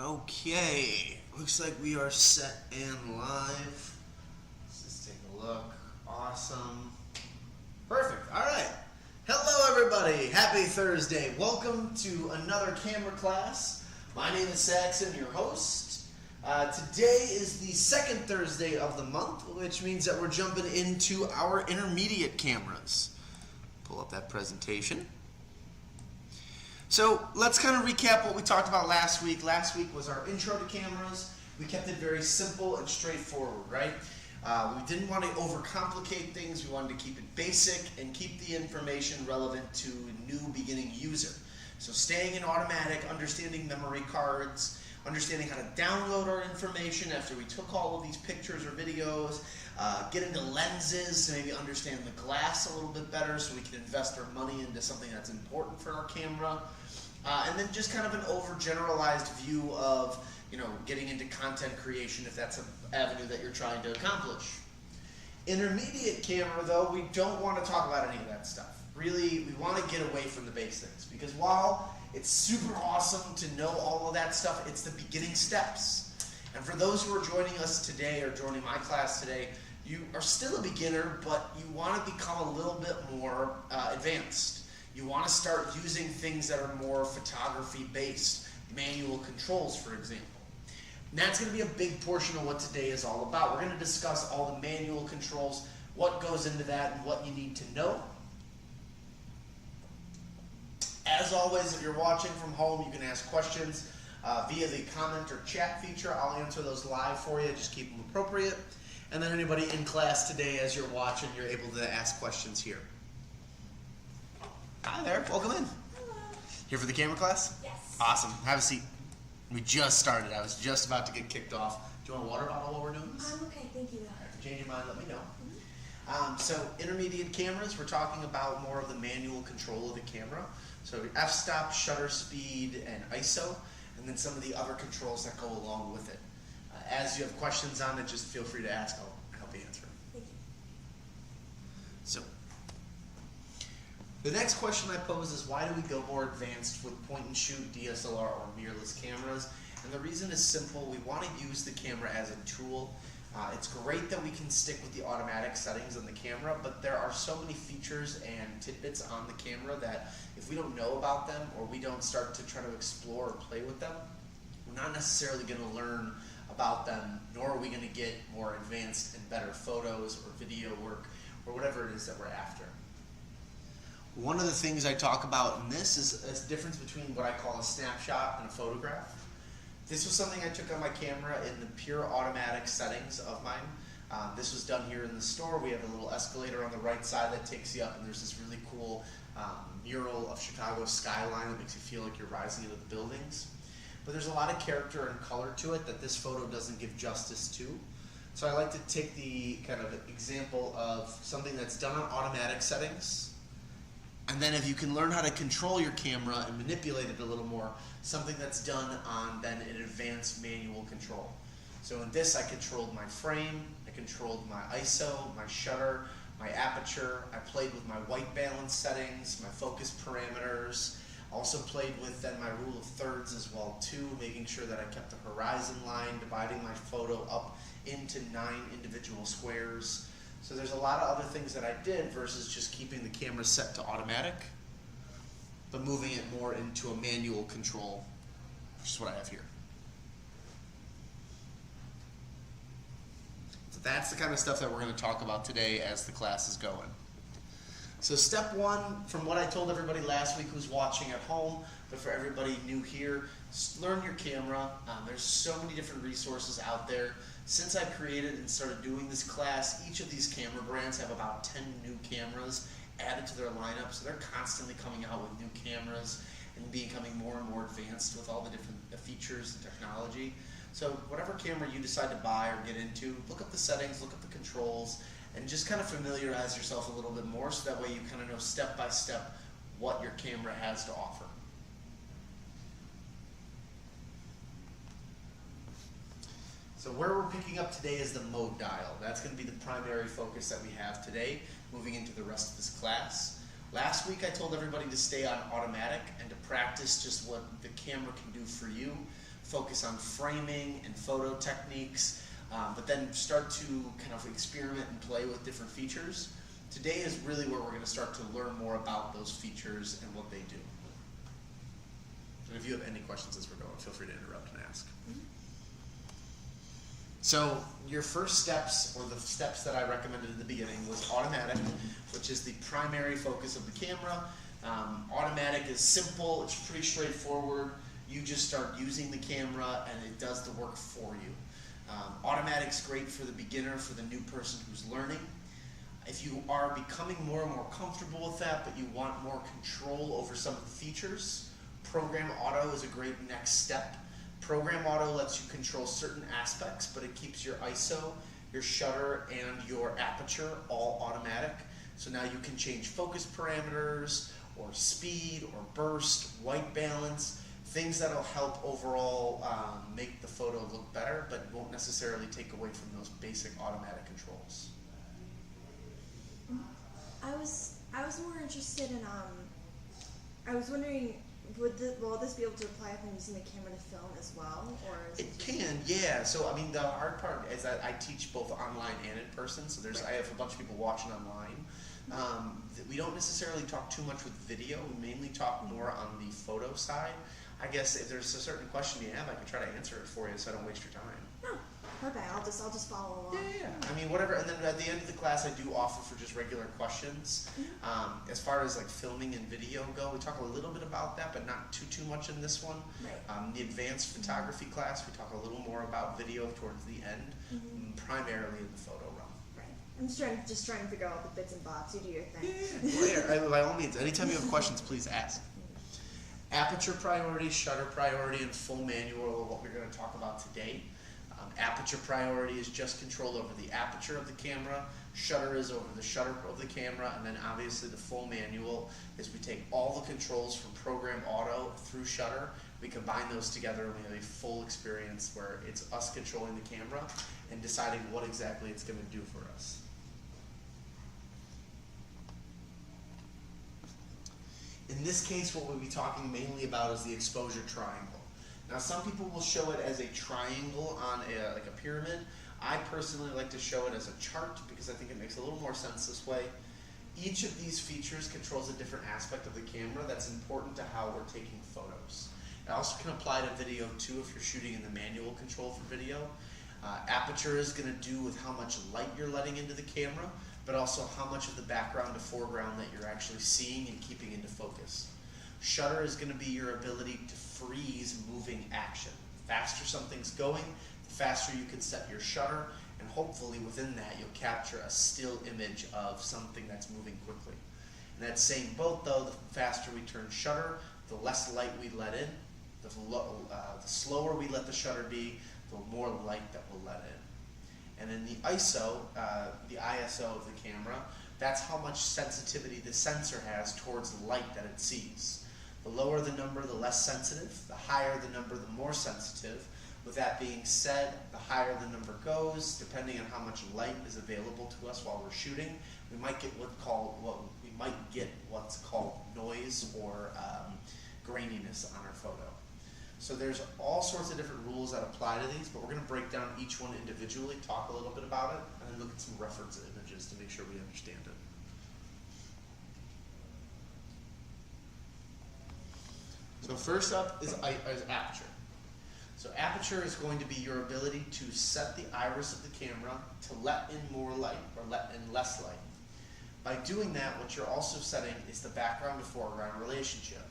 Okay, looks like we are set and live. Let's just take a look. Awesome. Perfect. All right. Hello, everybody. Happy Thursday. Welcome to another camera class. My name is Saxon, your host. Today is the second Thursday of the month, which means that we're jumping into our intermediate cameras. Pull up that presentation. So let's kind of recap what we talked about last week. Last week was our intro to cameras. We kept it very simple and straightforward, right? We didn't want to overcomplicate things. We wanted to keep it basic and keep the information relevant to a new beginning user. So staying in automatic, understanding memory cards, understanding how to download our information after we took all of these pictures or videos, get into lenses to maybe understand the glass a little bit better so we can invest our money into something that's important for our camera, and then just kind of an overgeneralized view of getting into content creation if that's an avenue that you're trying to accomplish. Intermediate camera, though, we don't want to talk about any of that stuff. Really, we want to get away from the basics, because while it's super awesome to know all of that stuff, it's the beginning steps. And for those who are joining us today or joining my class today, you are still a beginner, but you want to become a little bit more advanced. You want to start using things that are more photography based, manual controls, for example. And that's going to be a big portion of what today is all about. We're going to discuss all the manual controls, what goes into that, and what you need to know. As always, if you're watching from home, you can ask questions via the comment or chat feature. I'll answer those live for you. Just keep them appropriate. And then anybody in class today, as you're watching, you're able to ask questions here. Hi there. Welcome in. Hello. Here for the camera class? Yes. Awesome. Have a seat. We just started. I was just about to get kicked off. Do you want a water bottle while we're doing this? I'm okay, thank you. All right, if you change your mind, let me know. So intermediate cameras, we're talking about more of the manual control of the camera. So f-stop, shutter speed, and ISO, and then some of the other controls that go along with it. As you have questions on it, just feel free to ask. I'll help you answer them. Thank you. So the next question I pose is, why do we go more advanced with point-and-shoot, DSLR, or mirrorless cameras? And the reason is simple. We want to use the camera as a tool. It's great that we can stick with the automatic settings on the camera, but there are so many features and tidbits on the camera that if we don't know about them or we don't start to try to explore or play with them, we're not necessarily going to learn about them, nor are we going to get more advanced and better photos or video work or whatever it is that we're after. One of the things I talk about in this is a difference between what I call a snapshot and a photograph. This was something I took on my camera in the pure automatic settings of mine. This was done here in the store. We have a little escalator on the right side that takes you up, and there's this really cool mural of Chicago's skyline that makes you feel like you're rising into the buildings. But there's a lot of character and color to it that this photo doesn't give justice to. So I like to take the kind of example of something that's done on automatic settings, and then if you can learn how to control your camera and manipulate it a little more, something that's done on then an advanced manual control. So in this, I controlled my frame, I controlled my ISO, my shutter, my aperture. I played with my white balance settings, my focus parameters. Also played with then my rule of thirds as well too, making sure that I kept the horizon line, dividing my photo up into 9 individual squares. So there's a lot of other things that I did versus just keeping the camera set to automatic, but moving it more into a manual control, which is what I have here. So that's the kind of stuff that we're going to talk about today as the class is going. So step one, from what I told everybody last week who's watching at home, but for everybody new here, learn your camera. There's so many different resources out there. Since I created and started doing this class, each of these camera brands have about 10 new cameras added to their lineup, so they're constantly coming out with new cameras and becoming more and more advanced with all the different features and technology. So whatever camera you decide to buy or get into, look up the settings, look up the controls, and just kind of familiarize yourself a little bit more so that way you kind of know step by step what your camera has to offer. So where we're picking up today is the mode dial. That's going to be the primary focus that we have today, moving into the rest of this class. Last week I told everybody to stay on automatic and to practice just what the camera can do for you. focus on framing and photo techniques, but then start to kind of experiment and play with different features. Today is really where we're going to start to learn more about those features and what they do. And if you have any questions as we're going, feel free to interrupt and ask. So your first steps, or the steps that I recommended at the beginning, was automatic, which is the primary focus of the camera. Automatic is simple, it's pretty straightforward. You just start using the camera and it does the work for you. Automatic's great for the beginner, for the new person who's learning. If you are becoming more and more comfortable with that, but you want more control over some of the features, Program Auto is a great next step. Program Auto lets you control certain aspects, but it keeps your ISO, your shutter, and your aperture all automatic. So now you can change focus parameters, or speed, or burst, white balance, things that'll help overall make the photo look better, but won't necessarily take away from those basic automatic controls. I was more interested in, I was wondering, will this be able to apply if I'm using the camera to film as well? Or is it can, yeah. So I mean, the hard part is that I teach both online and in person, so I have a bunch of people watching online. We don't necessarily talk too much with video, we mainly talk more on the photo side. I guess if there's a certain question you have, I can try to answer it for you so I don't waste your time. No, perfect. I'll just follow along. Yeah. I mean, whatever. And then at the end of the class, I do offer for just regular questions. As far as like filming and video go, we talk a little bit about that, but not too much in this one. Right. The advanced photography class, we talk a little more about video towards the end, primarily in the photo realm. Right. I'm just trying to figure out the bits and bobs. You do your thing. Yeah. Well, by all means, anytime you have questions, please ask. Aperture priority, shutter priority, and full manual are what we're going to talk about today. Aperture priority is just control over the aperture of the camera. Shutter is over the shutter of the camera, and then obviously the full manual is we take all the controls from Program Auto through Shutter, we combine those together, and we have a full experience where it's us controlling the camera and deciding what exactly it's going to do for us. In this case, what we'll be talking mainly about is the exposure triangle. Now, some people will show it as a triangle on like a pyramid. I personally like to show it as a chart because I think it makes a little more sense this way. Each of these features controls a different aspect of the camera that's important to how we're taking photos. It also can apply to video too if you're shooting in the manual control for video. Aperture is going to do with how much light you're letting into the camera, but also how much of the background to foreground that you're actually seeing and keeping into focus. Shutter is going to be your ability to freeze moving action. The faster something's going, the faster you can set your shutter, and hopefully within that you'll capture a still image of something that's moving quickly. In that same boat though, the faster we turn shutter, the less light we let in. The slower we let the shutter be, the more light that we'll let in. And in the ISO, the ISO of the camera, that's how much sensitivity the sensor has towards the light that it sees. The lower the number, the less sensitive. The higher the number, the more sensitive. With that being said, the higher the number goes, depending on how much light is available to us while we're shooting, we might get what's called noise or graininess on our photo. So there's all sorts of different rules that apply to these, but we're going to break down each one individually, talk a little bit about it, and then look at some reference images to make sure we understand it. So first up is aperture. So aperture is going to be your ability to set the iris of the camera to let in more light or let in less light. By doing that, what you're also setting is the background to foreground relationship.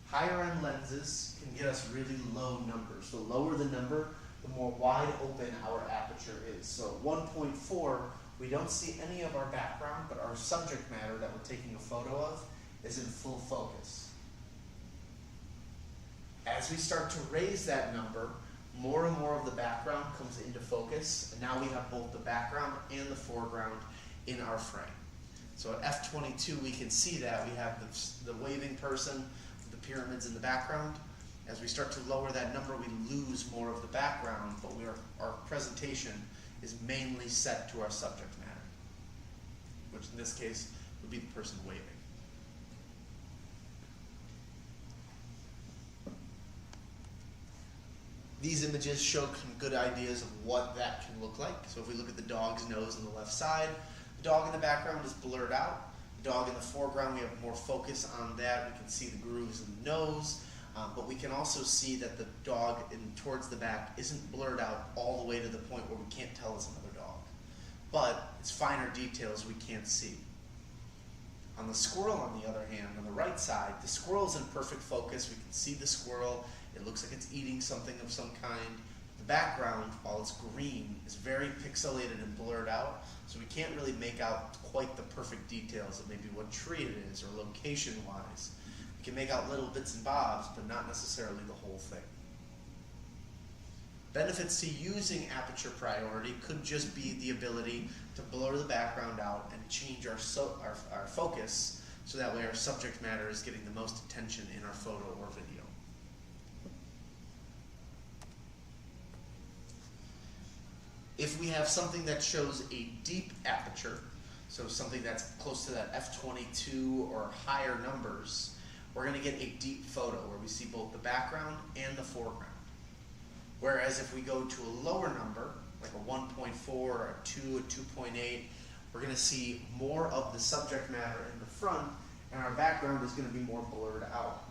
Higher end lenses can get us really low numbers. The lower the number, the more wide open our aperture is. So at 1.4, we don't see any of our background, but our subject matter that we're taking a photo of is in full focus. As we start to raise that number, more and more of the background comes into focus, and now we have both the background and the foreground in our frame. So at f22, we can see that we have the waving person, the pyramids in the background. As we start to lower that number, we lose more of the background, but our presentation is mainly set to our subject matter, which in this case would be the person waving. These images show some good ideas of what that can look like. So if we look at the dog's nose on the left side, the dog in the background is blurred out. The dog in the foreground, we have more focus on that. We can see the grooves in the nose, but we can also see that the dog towards the back isn't blurred out all the way to the point where we can't tell it's another dog. But it's finer details we can't see. On the squirrel, on the other hand, on the right side, the squirrel's in perfect focus. We can see the squirrel. It looks like it's eating something of some kind. The background, while it's green, is very pixelated and blurred out, so we can't really make out quite the perfect details of maybe what tree it is or location-wise. We can make out little bits and bobs, but not necessarily the whole thing. Benefits to using aperture priority could just be the ability to blur the background out and change our focus so that way our subject matter is getting the most attention in our photo or video. If we have something that shows a deep aperture, so something that's close to that f/22 or higher numbers, we're going to get a deep photo where we see both the background and the foreground. Whereas if we go to a lower number, like a 1.4, a 2, a 2.8, we're going to see more of the subject matter in the front, and our background is going to be more blurred out.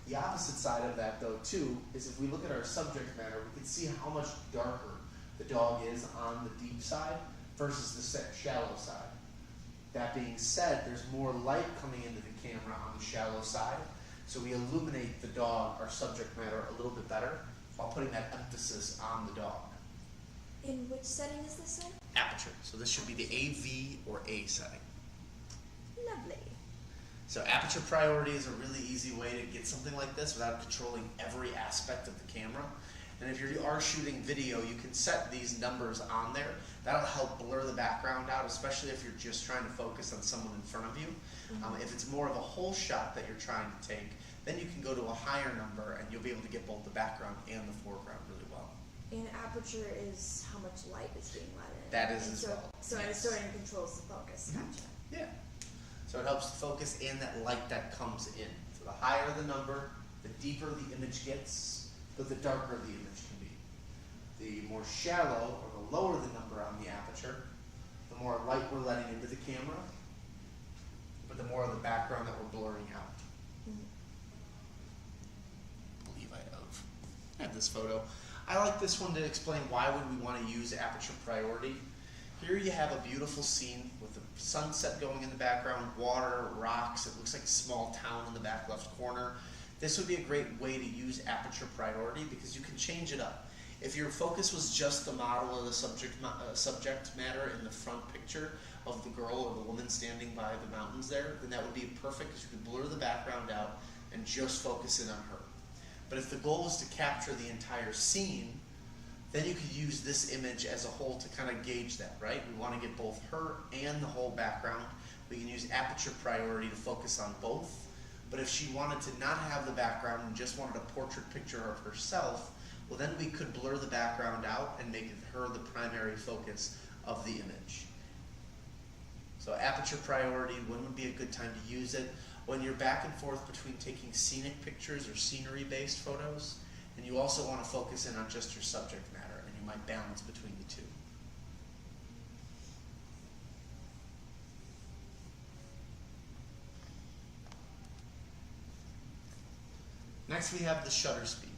The opposite side of that, though, too, is if we look at our subject matter, we can see how much darker the dog is on the deep side versus the shallow side. That being said, there's more light coming into the camera on the shallow side, so we illuminate the dog, our subject matter, a little bit better while putting that emphasis on the dog. In which setting is this in? Aperture. So this should be the AV or A setting. Lovely. So aperture priority is a really easy way to get something like this without controlling every aspect of the camera. And if you are shooting video, you can set these numbers on there. That'll help blur the background out, especially if you're just trying to focus on someone in front of you. If it's more of a whole shot that you're trying to take, then you can go to a higher number and you'll be able to get both the background and the foreground really well. And aperture is how much light is being let in. That is and as so, well. So Yes. it sort of controls the focus. Gotcha. Yeah. So it helps the focus and that light that comes in. So the higher the number, the deeper the image gets, but the darker the image can be. The more shallow or the lower the number on the aperture, the more light we're letting into the camera, but the more of the background that we're blurring out. I believe I have this photo. I like this one to explain why would we want to use aperture priority. Here you have a beautiful scene with the sunset going in the background, water, rocks. It looks like a small town in the back left corner. This would be a great way to use aperture priority because you can change it up. If your focus was just the model or the subject matter in the front picture of the girl or the woman standing by the mountains there, then that would be perfect because you could blur the background out and just focus in on her. But if the goal is to capture the entire scene, then you could use this image as a whole to kind of gauge that, right? We want to get both her and the whole background. We can use aperture priority to focus on both. But if she wanted to not have the background and just wanted a portrait picture of herself, well then we could blur the background out and make her the primary focus of the image. So aperture priority, when would be a good time to use it? When you're back and forth between taking scenic pictures or scenery-based photos, and you also want to focus in on just your subject matter, and you might balance between the two. Next we have the shutter speed.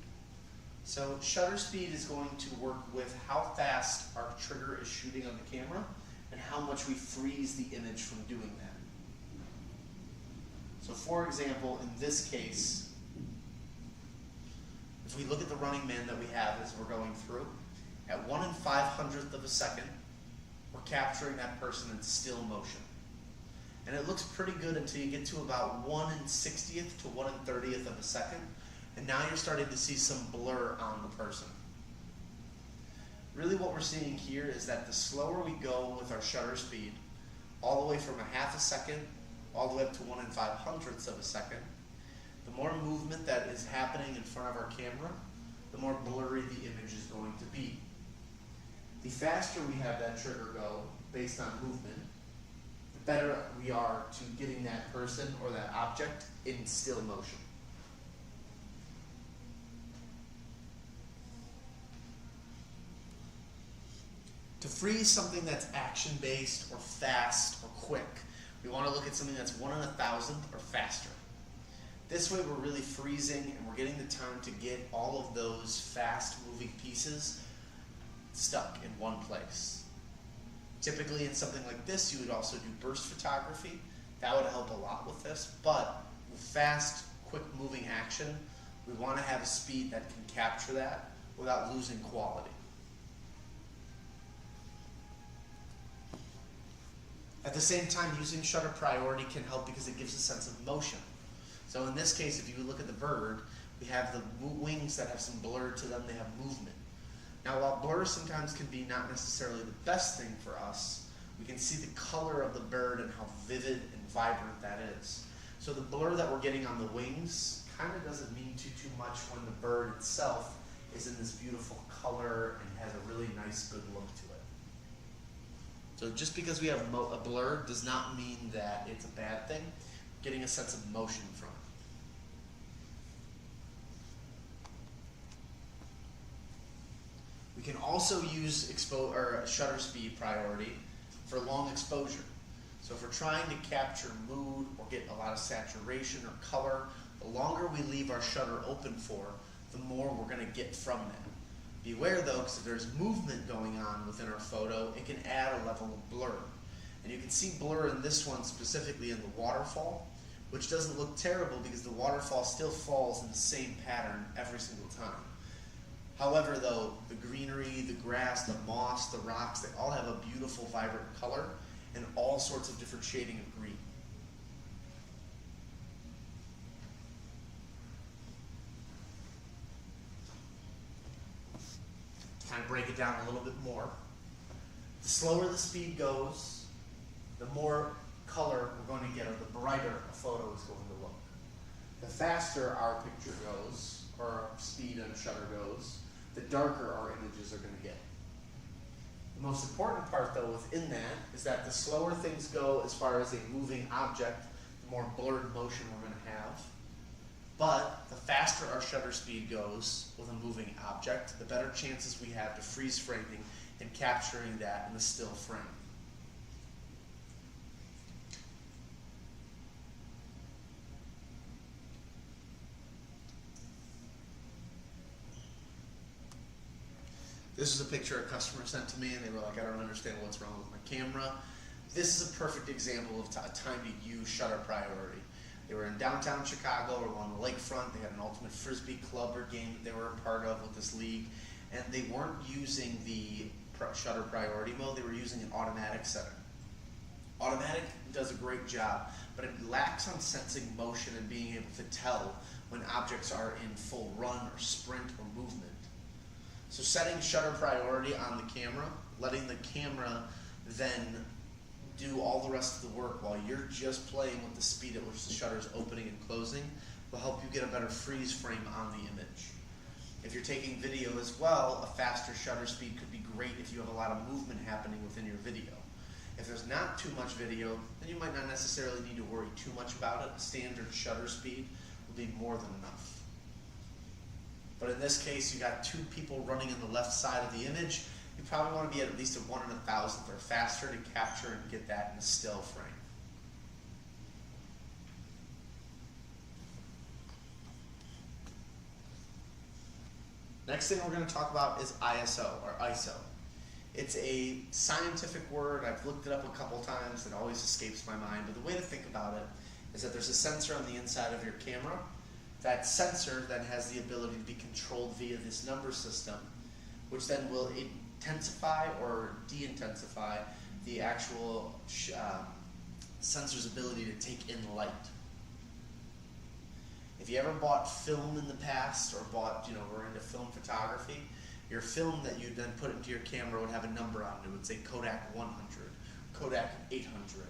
So shutter speed is going to work with how fast our trigger is shooting on the camera and how much we freeze the image from doing that. So for example, in this case, if we look at the running man that we have as we're going through, at 1/500th of a second, we're capturing that person in still motion. And it looks pretty good until you get to about 1/60th to 1/30th of a second, and now you're starting to see some blur on the person. Really what we're seeing here is that the slower we go with our shutter speed, all the way from 1/2 a second, all the way up to 1/500th of a second, the more movement that is happening in front of our camera, the more blurry the image is going to be. The faster we have that trigger go based on movement, the better we are to getting that person or that object in still motion. To freeze something that's action-based or fast or quick, we want to look at something that's 1 in 1,000 or faster. This way we're really freezing and we're getting the time to get all of those fast-moving pieces stuck in one place. Typically in something like this, you would also do burst photography. That would help a lot with this, but with fast, quick-moving action, we want to have a speed that can capture that without losing quality. At the same time, using shutter priority can help because it gives a sense of motion. So in this case, if you look at the bird, we have the wings that have some blur to them, they have movement. Now while blur sometimes can be not necessarily the best thing for us, we can see the color of the bird and how vivid and vibrant that is. So the blur that we're getting on the wings kind of doesn't mean too much when the bird itself is in this beautiful color and has a really nice, good look to it. So just because we have a blur does not mean that it's a bad thing. We're getting a sense of motion from it. We can also use shutter speed priority for long exposure. So if we're trying to capture mood or get a lot of saturation or color, the longer we leave our shutter open for, the more we're going to get from that. Beware though, because if there's movement going on within our photo, it can add a level of blur. And you can see blur in this one specifically in the waterfall, which doesn't look terrible because the waterfall still falls in the same pattern every single time. However though, the greenery, the grass, the moss, the rocks, they all have a beautiful vibrant color and all sorts of different shading of green. Kind of break it down a little bit more. The slower the speed goes, the more color we're going to get, or the brighter a photo is going to look. The faster our picture goes, or our speed and shutter goes, the darker our images are going to get. The most important part though within that is that the slower things go as far as a moving object, the more blurred motion we're going to have. But the faster our shutter speed goes with a moving object, the better chances we have to freeze framing and capturing that in a still frame. This is a picture a customer sent to me and they were like, I don't understand what's wrong with my camera. This is a perfect example of a time to use shutter priority. They were in downtown Chicago or on the lakefront. They had an ultimate frisbee club or game that they were a part of with this league, and they weren't using the shutter priority mode. They were using an automatic setting. Automatic does a great job, but it lacks on sensing motion and being able to tell when objects are in full run or sprint or movement. So setting shutter priority on the camera, letting the camera then do all the rest of the work while you're just playing with the speed at which the shutter is opening and closing will help you get a better freeze frame on the image. If you're taking video as well, a faster shutter speed could be great if you have a lot of movement happening within your video. If there's not too much video, then you might not necessarily need to worry too much about it. A standard shutter speed will be more than enough. But in this case, you got two people running in the left side of the image. You probably want to be at least a 1 in 1,000th or faster to capture and get that in a still frame. Next thing we're going to talk about is ISO or ISO. It's a scientific word. I've looked it up a couple times. It always escapes my mind. But the way to think about it is that there's a sensor on the inside of your camera. That sensor then has the ability to be controlled via this number system, which then will intensify or de-intensify the actual sensor's ability to take in light. If you ever bought film in the past or bought, were into film photography, your film that you then put into your camera would have a number on it. It would say Kodak 100, Kodak 800,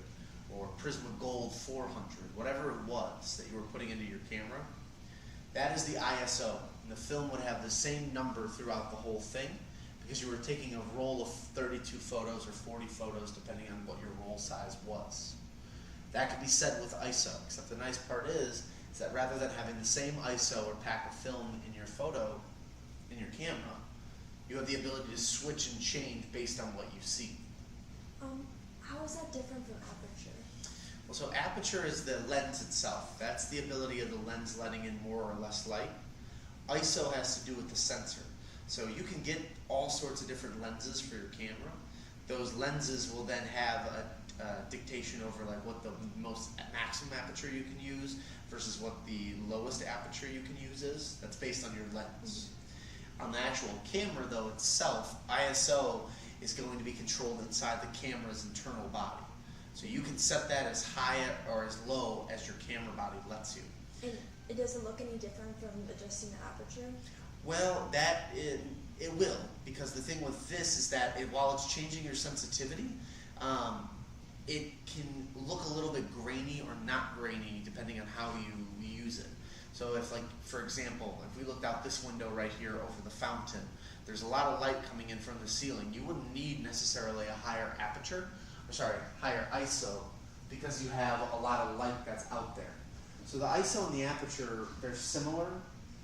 or Prisma Gold 400, whatever it was that you were putting into your camera. That is the ISO, and the film would have the same number throughout the whole thing because you were taking a roll of 32 photos or 40 photos depending on what your roll size was. That could be set with ISO, except the nice part is that rather than having the same ISO or pack of film in your photo, in your camera, You have the ability to switch and change based on what you see. How is that different from aperture? Well, so aperture is the lens itself. That's the ability of the lens letting in more or less light. ISO has to do with the sensor. So you can get all sorts of different lenses for your camera. Those lenses will then have a dictation over like what the most maximum aperture you can use versus what the lowest aperture you can use is. That's based on your lens. On the actual camera though itself, ISO is going to be controlled inside the camera's internal body. So you can set that as high or as low as your camera body lets you. And it doesn't look any different from adjusting the aperture? Well, it will, because the thing with this is that while it's changing your sensitivity, it can look a little bit grainy or not grainy depending on how you use it. So if, like, for example, if we looked out this window right here over the fountain, there's a lot of light coming in from the ceiling. You wouldn't need necessarily a higher higher ISO, because you have a lot of light that's out there. So the ISO and the aperture, they're similar,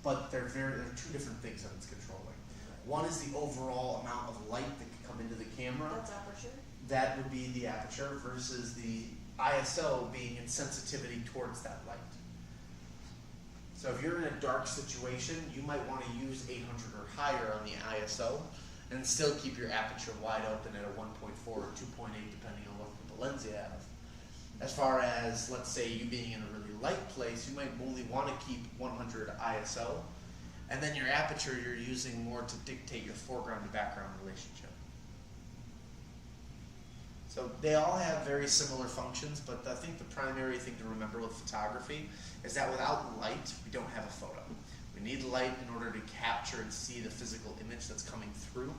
but they're two different things that it's controlling. One is the overall amount of light that can come into the camera. That's aperture? That would be the aperture versus the ISO being its sensitivity towards that light. So if you're in a dark situation, you might want to use 800 or higher on the ISO and still keep your aperture wide open at a 1.4 or 2.8 depending on what type of lens you have. As far as, let's say, you being in a really light place, you might only want to keep 100 ISO, and then your aperture you're using more to dictate your foreground to background relationship. So they all have very similar functions, but I think the primary thing to remember with photography is that without light, we don't have a photo. We need light in order to capture and see the physical image that's coming through.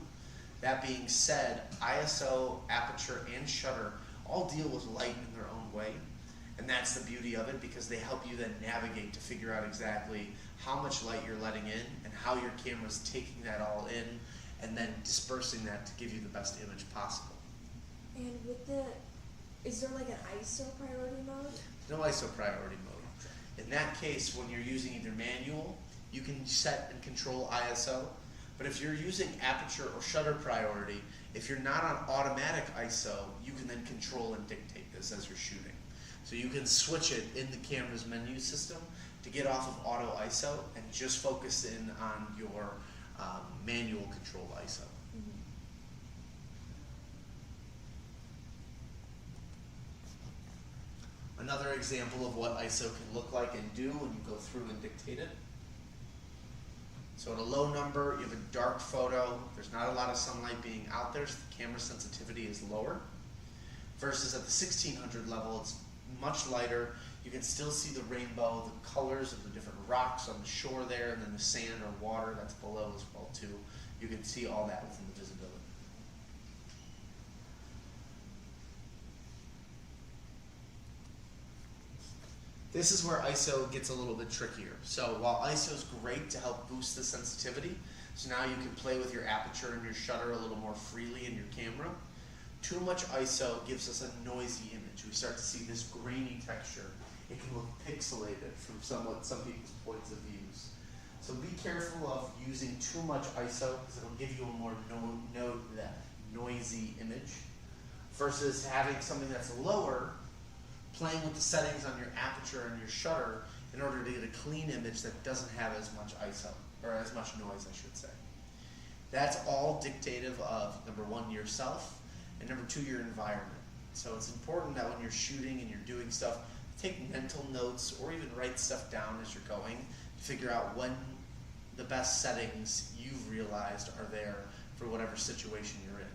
That being said, ISO, aperture, and shutter all deal with light in their own way, and that's the beauty of it, because they help you then navigate to figure out exactly how much light you're letting in and how your camera's taking that all in and then dispersing that to give you the best image possible. And is there like an ISO priority mode? No ISO priority mode. In that case, when you're using either manual, you can set and control ISO, but if you're using aperture or shutter priority, if you're not on automatic ISO, you can then control and dictate this as you're shooting. So you can switch it in the camera's menu system to get off of auto ISO and just focus in on your manual control ISO. Another example of what ISO can look like and do when you go through and dictate it. So at a low number, you have a dark photo, there's not a lot of sunlight being out there, so the camera sensitivity is lower. Versus at the 1600 level, it's much lighter. You can still see the rainbow, the colors of the different rocks on the shore there, and then the sand or water that's below as well too. You can see all that within the visibility. This is where ISO gets a little bit trickier. So while ISO is great to help boost the sensitivity, so now you can play with your aperture and your shutter a little more freely in your camera, too much ISO gives us a noisy image. We start to see this grainy texture. It can look pixelated from some people's points of views. So be careful of using too much ISO because it'll give you a more noisy image versus having something that's lower, playing with the settings on your aperture and your shutter in order to get a clean image that doesn't have as much ISO, or as much noise, I should say. That's all dictative of, number one, yourself, and number two, your environment. So it's important that when you're shooting and you're doing stuff, take mental notes or even write stuff down as you're going to figure out when the best settings you've realized are there for whatever situation you're in.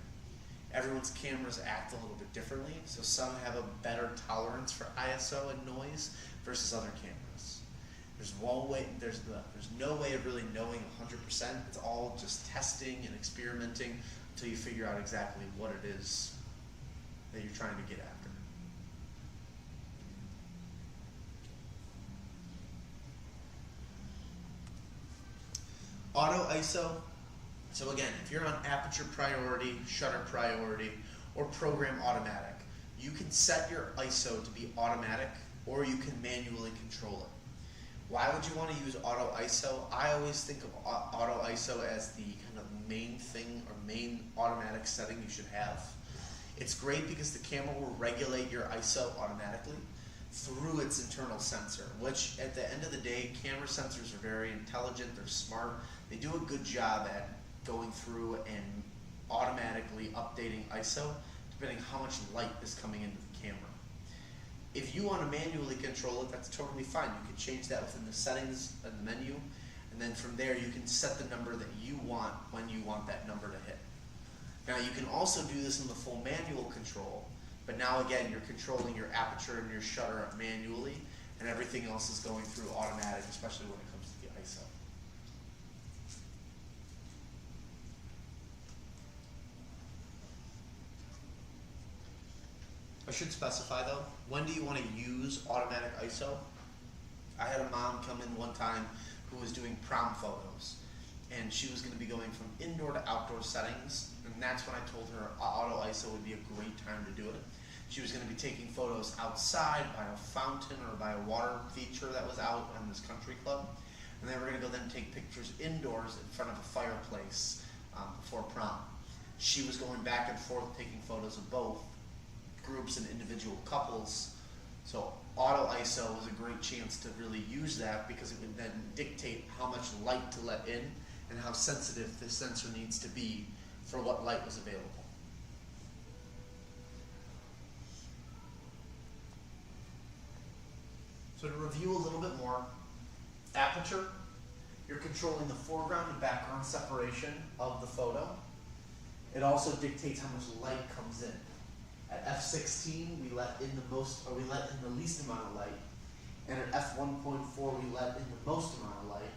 Everyone's cameras act a little bit differently, so some have a better tolerance for ISO and noise versus other cameras. There's no way of really knowing 100%. It's all just testing and experimenting until you figure out exactly what it is that you're trying to get after. Auto ISO. So again, if you're on aperture priority, shutter priority, or program automatic, you can set your ISO to be automatic or you can manually control it. Why would you want to use auto ISO? I always think of auto ISO as the kind of main thing or main automatic setting you should have. It's great because the camera will regulate your ISO automatically through its internal sensor, which at the end of the day, camera sensors are very intelligent, they're smart, they do a good job at going through and automatically updating ISO depending how much light is coming into the camera. If you want to manually control it, that's totally fine. You can change that within the settings and the menu, and then from there you can set the number that you want when you want that number to hit. Now you can also do this in the full manual control, but now again you're controlling your aperture and your shutter manually, and everything else is going through automatic, especially when it comes to the ISO. I should specify though, when do you want to use automatic ISO? I had a mom come in one time who was doing prom photos, and she was going to be going from indoor to outdoor settings, and that's when I told her auto ISO would be a great time to do it. She was going to be taking photos outside by a fountain or by a water feature that was out in this country club, and they were going to go then take pictures indoors in front of a fireplace before prom. She was going back and forth taking photos of both groups and individual couples, so auto ISO was a great chance to really use that because it would then dictate how much light to let in and how sensitive the sensor needs to be for what light was available. So to review a little bit more, aperture, you're controlling the foreground and background separation of the photo. It also dictates how much light comes in. At f16, we let in the least amount of light, and at f1.4, we let in the most amount of light,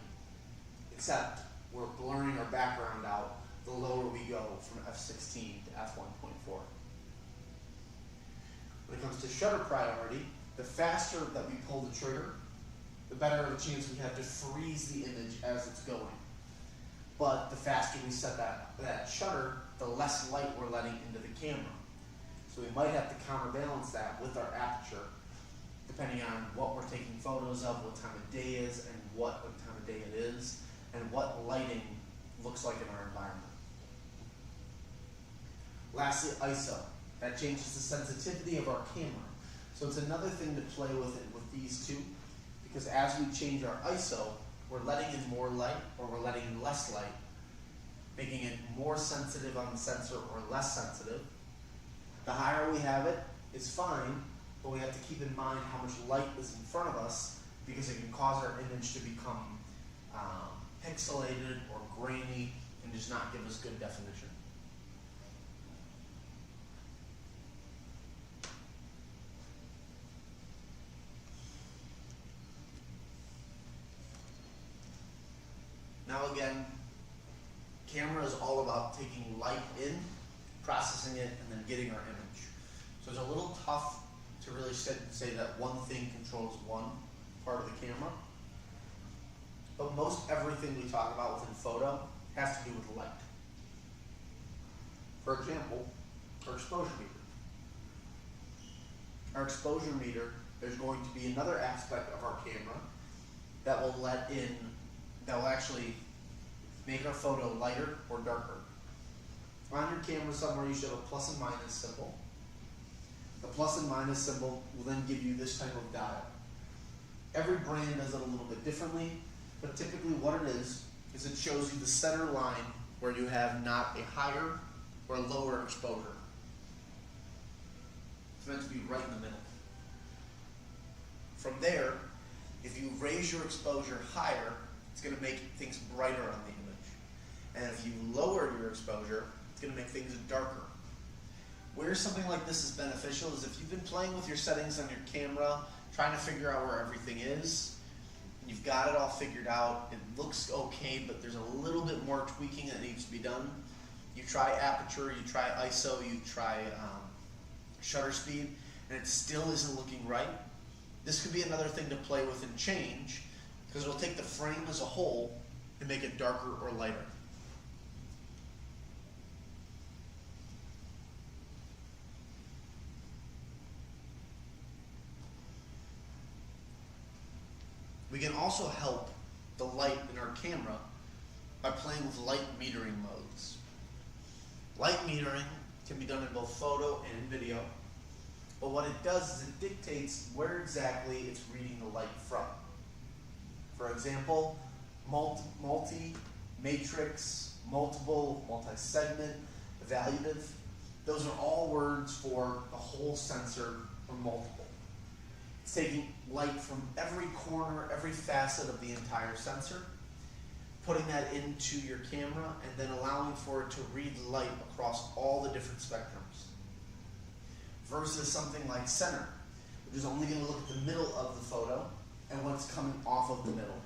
except we're blurring our background out the lower we go from f16 to f1.4. When it comes to shutter priority, the faster that we pull the trigger, the better of a chance we have to freeze the image as it's going. But the faster we set that shutter, the less light we're letting into the camera. So we might have to counterbalance that with our aperture, depending on what we're taking photos of, what time of day is, and what time of day it is, and what lighting looks like in our environment. Lastly, ISO. That changes the sensitivity of our camera. So it's another thing to play with it with these two, because as we change our ISO, we're letting in more light or we're letting in less light, making it more sensitive on the sensor or less sensitive. The higher we have it is fine, but we have to keep in mind how much light is in front of us because it can cause our image to become pixelated or grainy and just not give us good definition. Now again, camera is all about taking light in, processing it, and then getting our image. So it's a little tough to really say that one thing controls one part of the camera. But most everything we talk about within photo has to do with light. For example, our exposure meter. Our exposure meter, there's going to be another aspect of our camera that will actually make our photo lighter or darker. On your camera somewhere you should have a plus and minus symbol. The plus and minus symbol will then give you this type of dial. Every brand does it a little bit differently, but typically what it is it shows you the center line where you have not a higher or a lower exposure. It's meant to be right in the middle. From there, if you raise your exposure higher, it's going to make things brighter on the image. And if you lower your exposure, it's going to make things darker. Where something like this is beneficial is if you've been playing with your settings on your camera, trying to figure out where everything is, and you've got it all figured out, it looks okay, but there's a little bit more tweaking that needs to be done. You try aperture, you try ISO, you try shutter speed, and it still isn't looking right. This could be another thing to play with and change, because it'll take the frame as a whole and make it darker or lighter. We can also help the light in our camera by playing with light metering modes. Light metering can be done in both photo and in video, but what it does is it dictates where exactly it's reading the light from. For example, multi-matrix, multiple, multi-segment, evaluative. Those are all words for the whole sensor or multiple. It's taking light from every corner, every facet of the entire sensor, putting that into your camera, and then allowing for it to read light across all the different spectrums. Versus something like center, which is only going to look at the middle of the photo and what's coming off of the middle.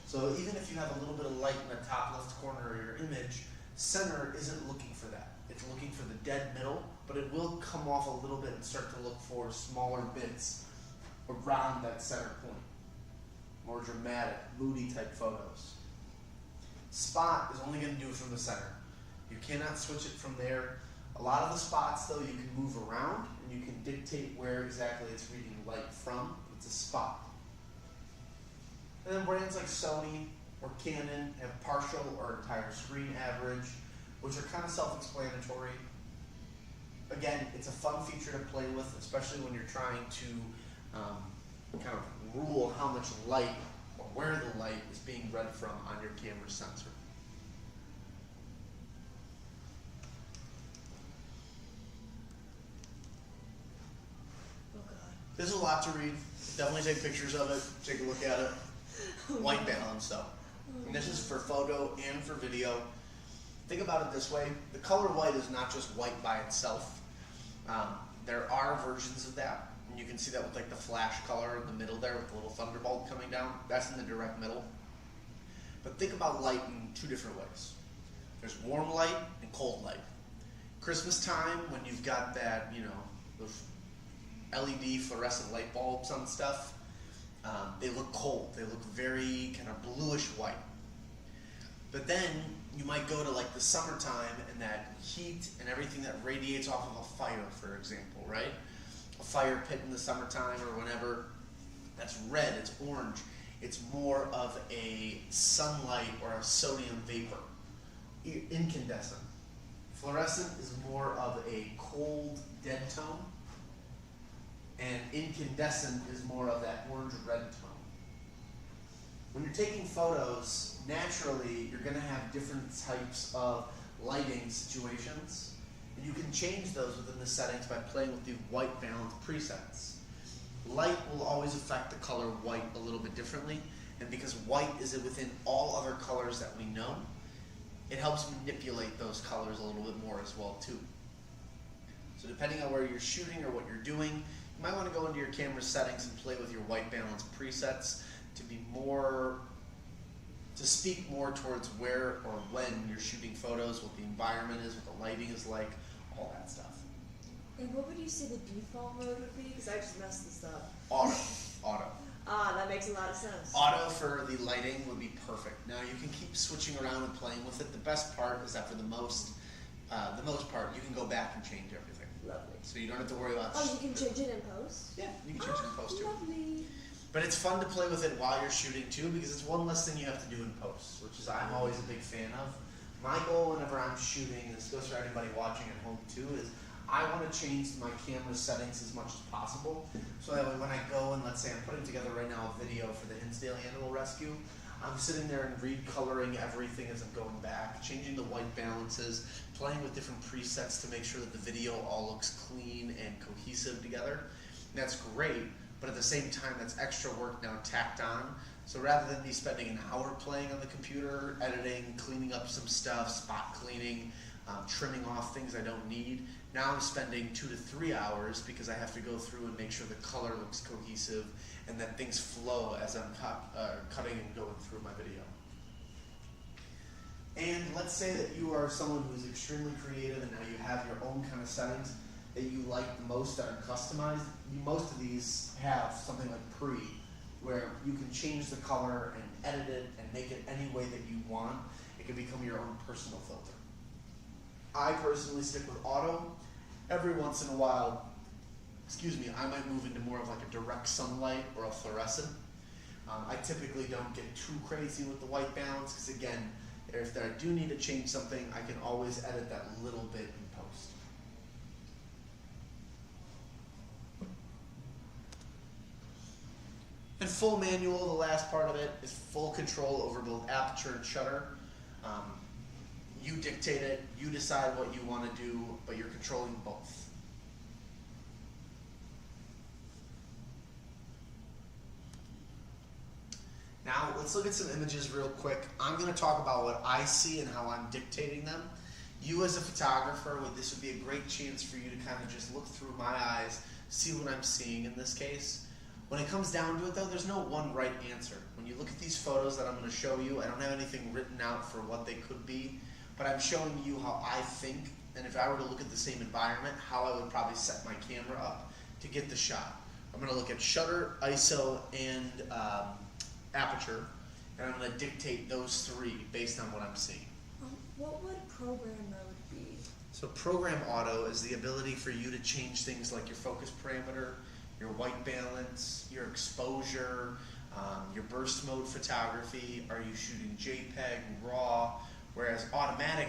So even if you have a little bit of light in the top left corner of your image, center isn't looking for that. It's looking for the dead middle, but it will come off a little bit and start to look for smaller bits around that center point. More dramatic, moody type photos. Spot is only going to do it from the center. You cannot switch it from there. A lot of the spots, though, you can move around and you can dictate where exactly it's reading light from. It's a spot. And then brands like Sony or Canon have partial or entire screen average, which are kind of self-explanatory. Again, it's a fun feature to play with, especially when you're trying to kind of rule how much light or where the light is being read from on your camera sensor. Oh God. There's a lot to read. Definitely take pictures of it, take a look at it. White balance though. And this is for photo and for video. Think about it this way. The color white is not just white by itself. There are versions of that. And you can see that with like the flash color in the middle there with the little thunderbolt coming down. That's in the direct middle. But think about light in two different ways. There's warm light and cold light. Christmas time, when you've got that, you know, those LED fluorescent light bulbs on stuff, they look cold. They look very kind of bluish white. But then you might go to like the summertime and that heat and everything that radiates off of a fire, for example, right? A fire pit in the summertime or whenever, that's red, it's orange. It's more of a sunlight or a sodium vapor. Incandescent. Fluorescent is more of a cold, dead tone. And incandescent is more of that orange-red tone. When you're taking photos, naturally, you're going to have different types of lighting situations. And you can change those within the settings by playing with the white balance presets. Light will always affect the color white a little bit differently. And because white is within all other colors that we know, it helps manipulate those colors a little bit more as well, too. So depending on where you're shooting or what you're doing, you might want to go into your camera settings and play with your white balance presets to speak more towards where or when you're shooting photos, what the environment is, what the lighting is like, all that stuff. And what would you say the default mode would be? Because I just messed this up. Auto. Ah, that makes a lot of sense. Auto for the lighting would be perfect. Now you can keep switching around and playing with it. The best part is that for the most part, you can go back and change everything. Lovely. So you don't have to worry about. Oh, you can change it in post? Yeah, you can change it in post too. Lovely. But it's fun to play with it while you're shooting too, because it's one less thing you have to do in post, which is I'm always a big fan of. My goal whenever I'm shooting, and this goes for anybody watching at home too, is I want to change my camera settings as much as possible, so that way when I go and let's say I'm putting together right now a video for the Hinsdale Animal Rescue, I'm sitting there and recoloring everything as I'm going back, changing the white balances, playing with different presets to make sure that the video all looks clean and cohesive together. And that's great, but at the same time that's extra work now tacked on. So rather than me spending an hour playing on the computer, editing, cleaning up some stuff, spot cleaning, trimming off things I don't need, now I'm spending 2 to 3 hours because I have to go through and make sure the color looks cohesive and that things flow as I'm cutting and going through my video. And let's say that you are someone who's extremely creative and now you have your own kind of settings that you like the most that are customized. Most of these have something like pre, where you can change the color and edit it and make it any way that you want. It can become your own personal filter. I personally stick with auto. Every once in a while, I might move into more of like a direct sunlight or a fluorescent. I typically don't get too crazy with the white balance because again, if I do need to change something, I can always edit that little bit in post. And full manual, the last part of it, is full control over both aperture and shutter. You dictate it, you decide what you want to do, but you're controlling both. Now, let's look at some images real quick. I'm going to talk about what I see and how I'm dictating them. You as a photographer, this would be a great chance for you to kind of just look through my eyes, see what I'm seeing in this case. When it comes down to it though, there's no one right answer. When you look at these photos that I'm going to show you, I don't have anything written out for what they could be, but I'm showing you how I think, and if I were to look at the same environment, how I would probably set my camera up to get the shot. I'm going to look at shutter, ISO, and aperture, and I'm going to dictate those three based on what I'm seeing. What would program mode be? So program auto is the ability for you to change things like your focus parameter, your white balance, your exposure, your burst mode photography. Are you shooting JPEG, RAW? Whereas automatic,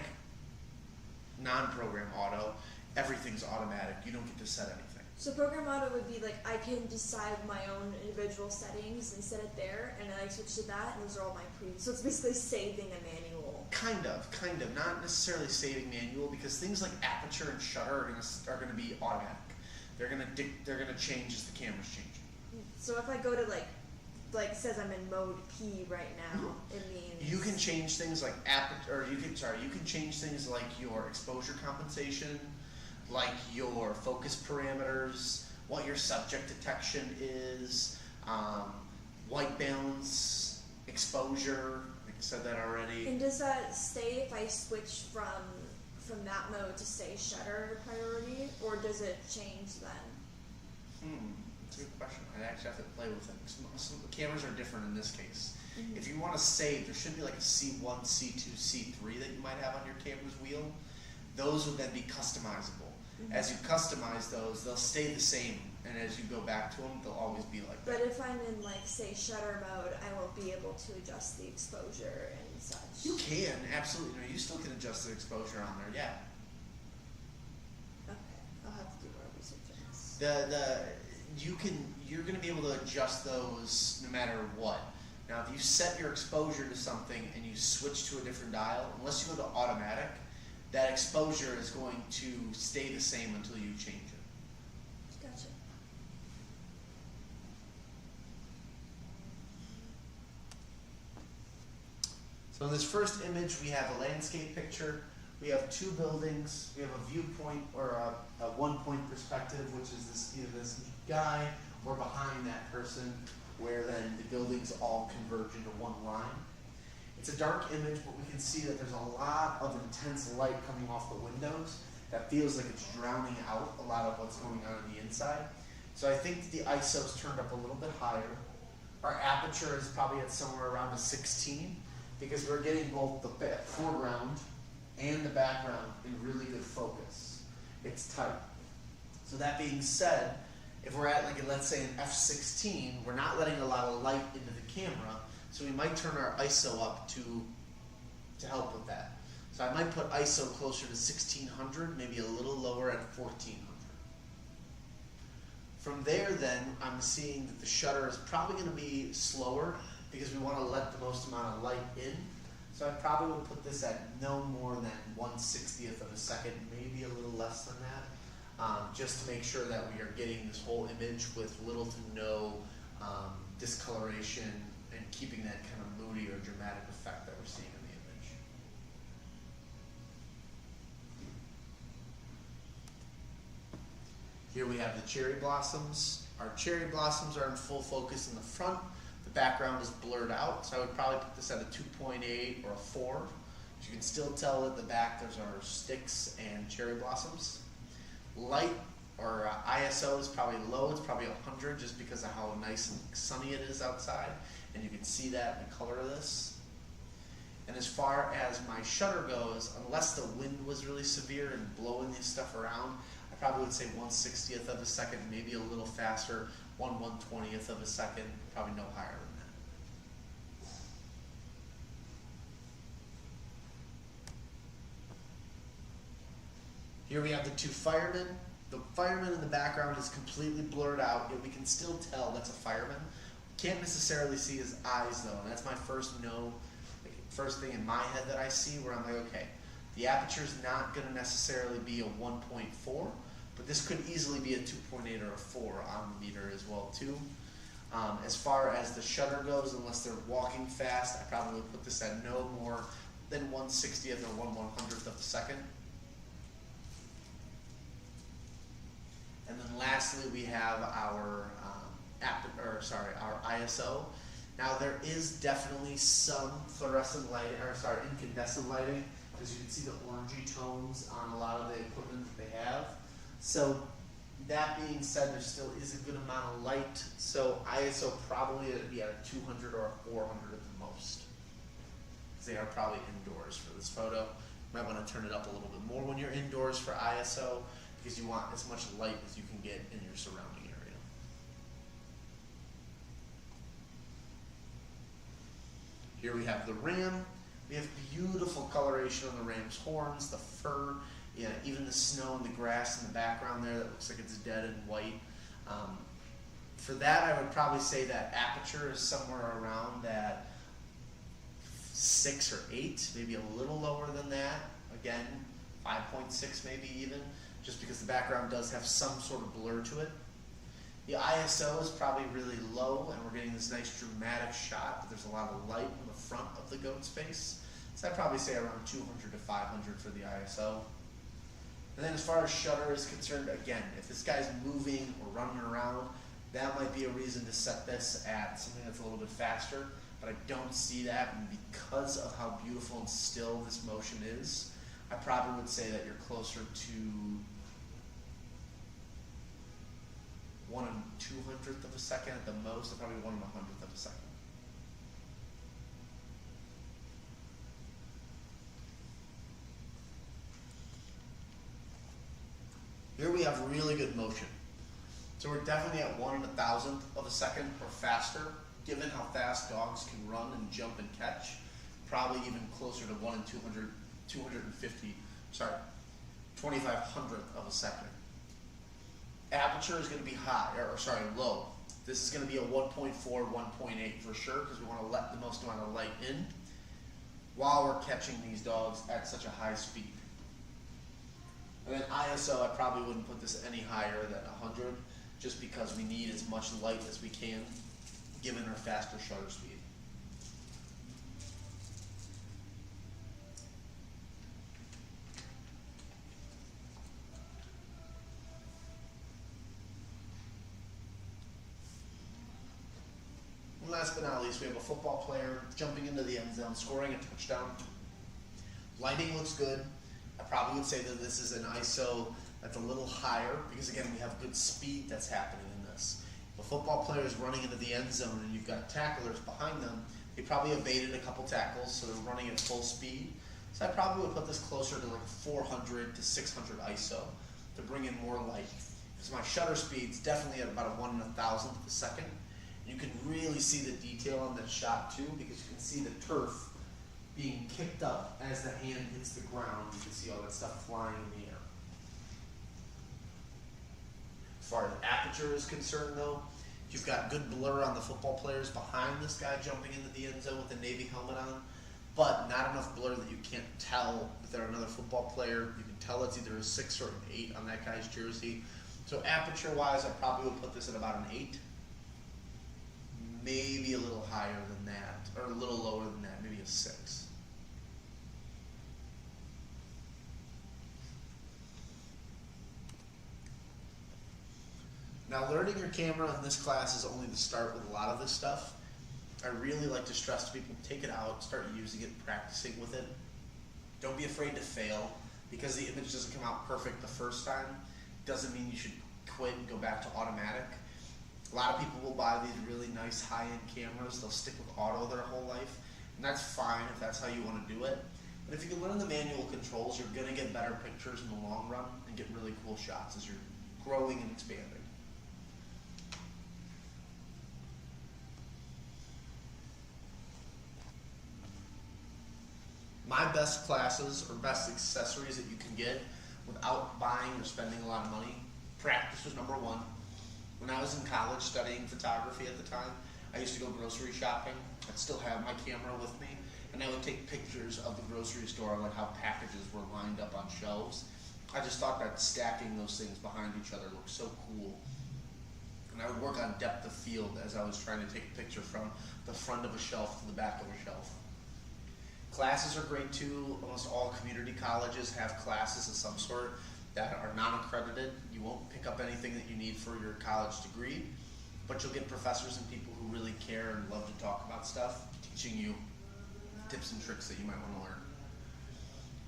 non-program auto, everything's automatic. You don't get to set anything. So program auto would be like I can decide my own individual settings and set it there, and then I switch to that, and those are all my previews. So it's basically saving a manual. Kind of, not necessarily saving manual, because things like aperture and shutter are gonna be automatic. They're gonna change as the camera's changing. So if I go to like it says I'm in mode P right now, it means you can change things like you can change things like your exposure compensation, like your focus parameters, what your subject detection is, white balance, exposure. I think I said that already. And does that stay if I switch from that mode to say shutter priority, or does it change then? That's a good question. I'd actually have to play with it. Some cameras are different in this case. Mm-hmm. If you want to save, there should be like a C1, C2, C3 that you might have on your camera's wheel. Those would then be customizable. Mm-hmm. As you customize those, they'll stay the same, and as you go back to them, they'll always be like that. But if I'm in like say shutter mode, I won't be able to adjust the exposure and such. You can, absolutely. No, you still can adjust the exposure on there, yeah. Okay, I'll have to do more research on this. You're going to be able to adjust those no matter what. Now, if you set your exposure to something and you switch to a different dial, unless you go to automatic, that exposure is going to stay the same until you change it. Gotcha. So in this first image, we have a landscape picture. We have two buildings. We have a viewpoint or a one-point perspective, which is this either this guy or behind that person, where then the buildings all converge into one line. It's a dark image, but we can see that there's a lot of intense light coming off the windows that feels like it's drowning out a lot of what's going on the inside. So I think the ISO's turned up a little bit higher. Our aperture is probably at somewhere around a 16, because we're getting both the foreground and the background in really good focus. It's tight. So that being said, if we're at like let's say an f16, we're not letting a lot of light into the camera, so we might turn our ISO up to help with that. So I might put ISO closer to 1600, maybe a little lower at 1400. From there then, I'm seeing that the shutter is probably going to be slower because we want to let the most amount of light in. So I probably would put this at no more than 1/60th of a second, maybe a little less than that, just to make sure that we are getting this whole image with little to no discoloration and keeping that kind of moody or dramatic effect that we're seeing in the image. Here we have the cherry blossoms. Our cherry blossoms are in full focus in the front. The background is blurred out, so I would probably put this at a 2.8 or a 4. As you can still tell at the back, there's our sticks and cherry blossoms. Light or ISO is probably low. It's probably 100 just because of how nice and sunny it is outside, and you can see that in the color of this. And as far as my shutter goes, unless the wind was really severe and blowing this stuff around, I probably would say 1/60th of a second, maybe a little faster, 1/120th of a second, probably no higher than that. Here we have the two firemen. The fireman in the background is completely blurred out, yet we can still tell that's a fireman. Can't necessarily see his eyes though, and that's my first first thing in my head that I see where I'm like, okay, the aperture is not going to necessarily be a 1.4, but this could easily be a 2.8 or a 4 on the meter as well too. As far as the shutter goes, unless they're walking fast, I probably would put this at no more than 1/60th or 1/100th of a second. And then lastly, we have our our ISO. Now there is definitely some fluorescent lighting, incandescent lighting, because you can see the orangey tones on a lot of the equipment that they have. So that being said, there still is a good amount of light. So ISO probably would be at a 200 or a 400 at the most. They are probably indoors for this photo. You might want to turn it up a little bit more when you're indoors for ISO, because you want as much light as you can get in your surrounding area. Here we have the ram. We have beautiful coloration on the ram's horns, the fur, even the snow and the grass in the background there that looks like it's dead and white. For that, I would probably say that aperture is somewhere around that 6 or 8, maybe a little lower than that. Again, 5.6 maybe even, just because the background does have some sort of blur to it. The ISO is probably really low, and we're getting this nice dramatic shot, but there's a lot of light on the front of the goat's face. So I'd probably say around 200 to 500 for the ISO. And then as far as shutter is concerned, again, if this guy's moving or running around, that might be a reason to set this at something that's a little bit faster, but I don't see that, and because of how beautiful and still this motion is, I probably would say that you're closer to 1/200th of a second at the most, and probably 1/100th of a second. Here we have really good motion. So we're definitely at 1/1000th of a second or faster, given how fast dogs can run and jump and catch. Probably even closer to 2500th of a second. Aperture is going to be low. This is going to be a 1.4, 1.8 for sure, because we want to let the most amount of light in while we're catching these dogs at such a high speed. And then ISO, I probably wouldn't put this any higher than 100, just because we need as much light as we can, given our faster shutter speed. And last but not least, we have a football player jumping into the end zone, scoring a touchdown. Lighting looks good. I probably would say that this is an ISO that's a little higher, because again, we have good speed that's happening in this. If a football player is running into the end zone and you've got tacklers behind them, they probably evaded a couple tackles, so they're running at full speed. So I probably would put this closer to like 400 to 600 ISO to bring in more light. Because my shutter speed's definitely at about a 1/1000th of a second. And you can really see the detail on that shot too, because you can see the turf being kicked up as the hand hits the ground. You can see all that stuff flying in the air. As far as aperture is concerned though, you've got good blur on the football players behind this guy jumping into the end zone with the Navy helmet on, but not enough blur that you can't tell if they're another football player. You can tell it's either a 6 or an 8 on that guy's jersey. So aperture wise, I probably would put this at about an 8. Maybe a little higher than that, or a little lower than that, maybe a 6. Now, learning your camera in this class is only the start with a lot of this stuff. I really like to stress to people, take it out, start using it, practicing with it. Don't be afraid to fail, because the image doesn't come out perfect the first time. Doesn't mean you should quit and go back to automatic. A lot of people will buy these really nice high-end cameras. They'll stick with auto their whole life, and that's fine if that's how you want to do it. But if you can learn the manual controls, you're going to get better pictures in the long run and get really cool shots as you're growing and expanding. My best classes or best accessories that you can get without buying or spending a lot of money. Practice was number one. When I was in college studying photography at the time, I used to go grocery shopping. I'd still have my camera with me, and I would take pictures of the grocery store, like how packages were lined up on shelves. I just thought that stacking those things behind each other looked so cool. And I would work on depth of field as I was trying to take a picture from the front of a shelf to the back of a shelf. Classes are great too. Almost all community colleges have classes of some sort that are non-accredited. You won't pick up anything that you need for your college degree, but you'll get professors and people who really care and love to talk about stuff, teaching you tips and tricks that you might want to learn.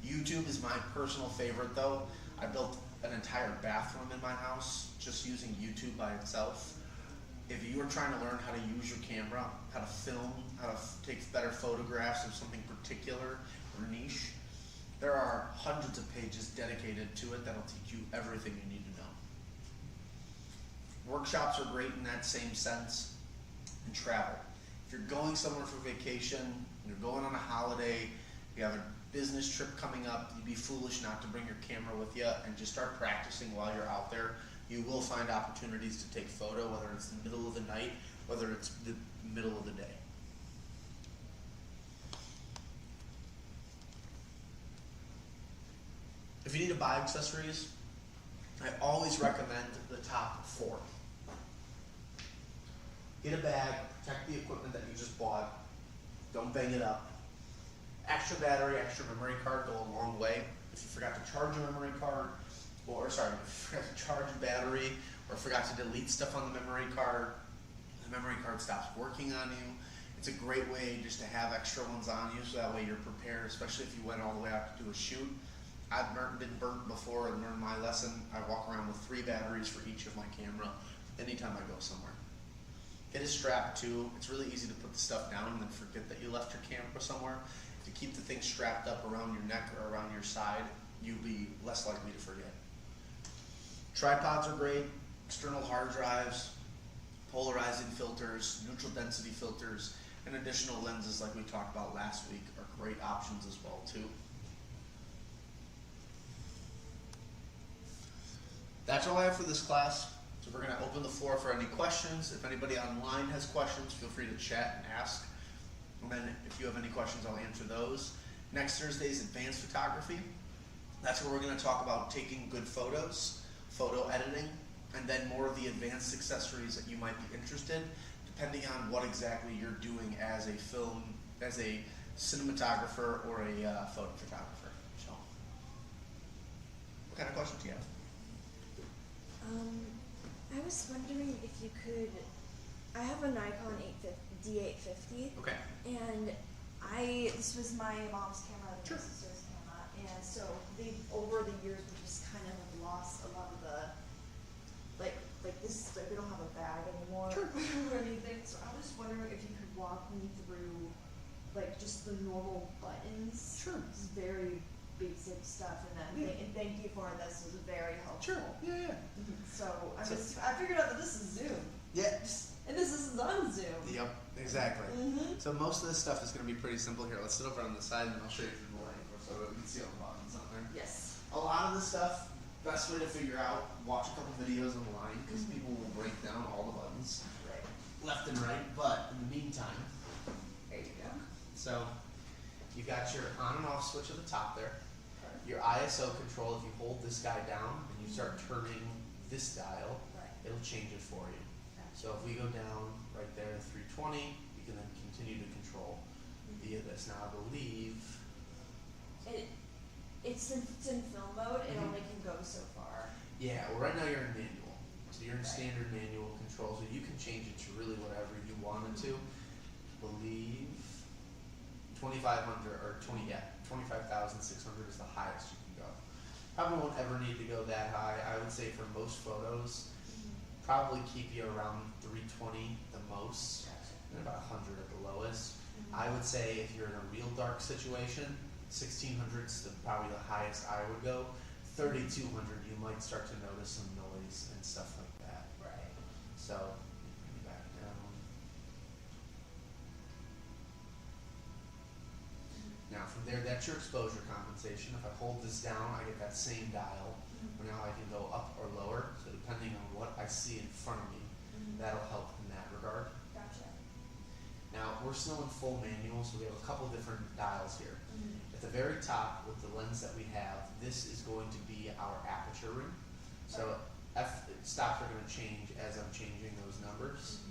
YouTube is my personal favorite though. I built an entire bathroom in my house just using YouTube by itself. If you are trying to learn how to use your camera, how to film, how to take better photographs of something particular or niche, there are hundreds of pages dedicated to it that'll teach you everything you need to know. Workshops are great in that same sense. And travel. If you're going somewhere for vacation, you're going on a holiday, you have a business trip coming up, you'd be foolish not to bring your camera with you and just start practicing while you're out there. You will find opportunities to take photo, whether it's the middle of the night, whether it's the middle of the day. If you need to buy accessories, I always recommend the top 4. Get a bag, protect the equipment that you just bought, don't bang it up. Extra battery, extra memory card go a long way. If you forgot to charge a memory card, if you forgot to charge a battery, or forgot to delete stuff on the memory card stops working on you. It's a great way just to have extra ones on you, so that way you're prepared, especially if you went all the way out to do a shoot. I've been burnt before and learned my lesson. I walk around with 3 batteries for each of my camera anytime I go somewhere. Get a strap too. It's really easy to put the stuff down and then forget that you left your camera somewhere. If you keep the thing strapped up around your neck or around your side, you'll be less likely to forget. Tripods are great. External hard drives, polarizing filters, neutral density filters, and additional lenses like we talked about last week are great options as well too. That's all I have for this class. So we're going to open the floor for any questions. If anybody online has questions, feel free to chat and ask. And then if you have any questions, I'll answer those. Next Thursday is advanced photography. That's where we're going to talk about taking good photos, photo editing, and then more of the advanced accessories that you might be interested, depending on what exactly you're doing as a cinematographer or a photo photographer. So, what kind of questions do you have? I was wondering if you could, I have a Nikon D850. Okay. And this was my mom's camera and my sister's camera, and so over the years we just kind of have lost a lot of the, like this, like we don't have a bag anymore or anything, so I was wondering if you could walk me through, like, just the normal buttons. Sure. This is very basic stuff, and then and thank you for this, it was very helpful. Sure. Yeah. So I figured out that this is Zoom. Yeah. And this is on Zoom. Yep, exactly. So most of this stuff is going to be pretty simple here. Let's sit over on the side and I'll show you through the line so that we can see all the buttons on there. Yes. A lot of this stuff, best way to figure out, watch a couple videos online because people will break down all the buttons left and right. But in the meantime, There you go. so you've got your on and off switch at the top there. Your ISO control, if you hold this guy down and you start turning this dial, it'll change it for you. So if we go down right there to 320, you can then continue to control via this. Now I believe it's in film mode. It only can go so far. Yeah, well right now you're in manual. So you're in standard manual control, so you can change it to really whatever you wanted to. Believe 2,500 or 25,600 is the highest you can go. Probably won't ever need to go that high. I would say for most photos, probably keep you around 320 the most, and about 100 at the lowest. I would say if you're in a real dark situation, 1,600 is probably the highest I would go. 3,200, you might start to notice some noise and stuff like that. Right. So, bring it back down. Now from there, that's your exposure compensation. If I hold this down, I get that same dial. But now I can go up or lower, so depending on what I see in front of me, that'll help in that regard. Gotcha. Now, we're still in full manual, so we have a couple different dials here. At the very top, with the lens that we have, this is going to be our aperture ring. So stops are going to change as I'm changing those numbers.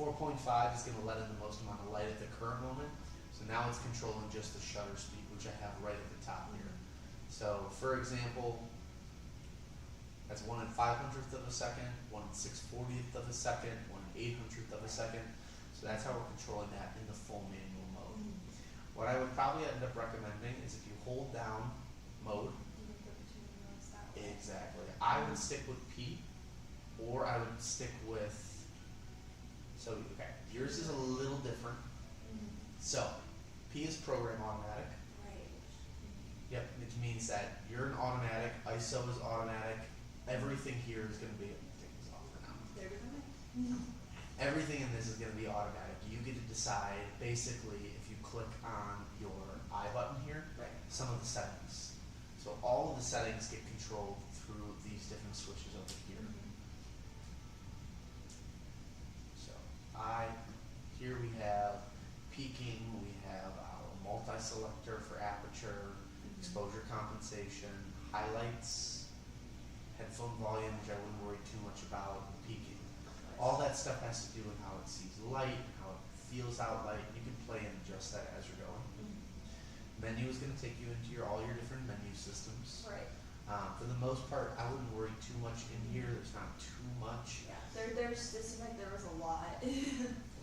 4.5 is going to let in the most amount of light at the current moment. So now it's controlling just the shutter speed, which I have right at the top here. So, for example, that's 1 500th of a second, 1 640th of a second, 1 800th of a second. So that's how we're controlling that in the full manual mode. What I would probably end up recommending is if you hold down mode, exactly, I would stick with P, or I would stick with, so, okay, yours is a little different. So, P is program automatic. Right. Yep, which means that you're an automatic, ISO is automatic, everything here is going to be, take this off for now. There we go. Everything in this is going to be automatic. You get to decide, basically, if you click on your I button here, some of the settings. So all of the settings get controlled through these different switches over here. So here we have peaking, we have our multi-selector for aperture, exposure compensation, highlights, headphone volume, which I wouldn't worry too much about, peaking. All that stuff has to do with how it sees light, how it feels out light. You can play and adjust that as you're going. Menu is going to take you into all your different menu systems. Right. For the most part, I wouldn't worry too much in here. There's not too much. Yeah. It seemed like there was a lot.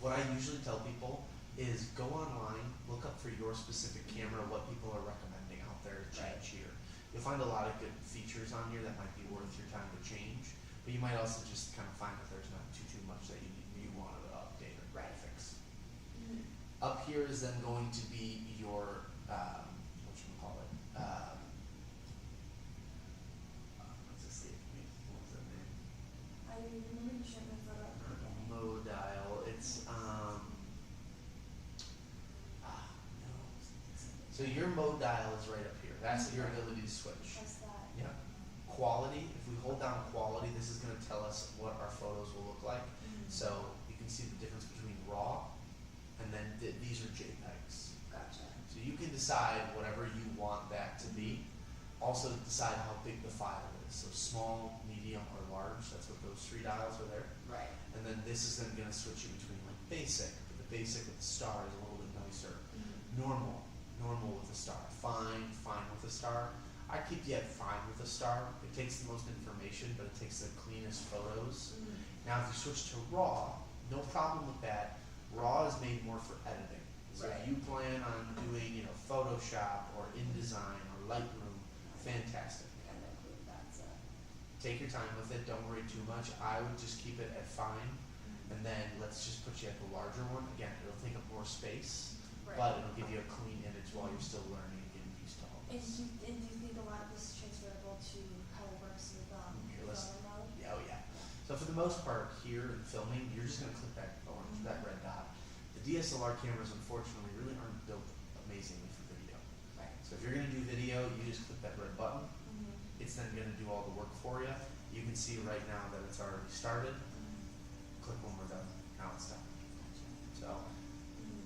What I usually tell people is go online, look up for your specific camera, what people are recommending out there to change here. You'll find a lot of good features on here that might be worth your time to change, but you might also just kind of find that there's not too much that you wanted to update or fix. Up here is then going to be your whatchamacallit, what's this name? What was that name? I remember you showed me a photo at the beginning. Mode dial. It's no. So your mode dial is right up here. That's your ability to switch. What's that? Yeah. Quality. If we hold down quality, this is going to tell us what our photos will look like. So you can see the difference between RAW and then these are JPEGs. Gotcha. So you can decide whatever you want that to be. Also decide how big the file is. So small, medium, or large. That's what those three dials are there. Right. And then this is then going to switch you between like basic. But the basic with the star is a little bit nicer. Normal with a star. Fine with a star. I keep you at fine with a star. It takes the most information, but it takes the cleanest photos. Now if you switch to RAW, no problem with that. RAW is made more for editing. So if you plan on doing, Photoshop or InDesign or Lightroom, fantastic. And include that. So. Take your time with it. Don't worry too much. I would just keep it at fine, and then let's just put you at the larger one. Again, it'll take up more space, but it'll give you a clean image while you're still learning and getting used to all And this. do you think a lot of this is transferable to how it works with Mirrorless. photo mode? Yeah, oh yeah. So for the most part here in filming, you're just going to click that orange, that red dot. The DSLR cameras, unfortunately, really aren't built amazingly for video. Right. So if you're going to do video, you just click that red button. It's then going to do all the work for you. You can see right now that it's already started. Click when we're done. Now it's done. So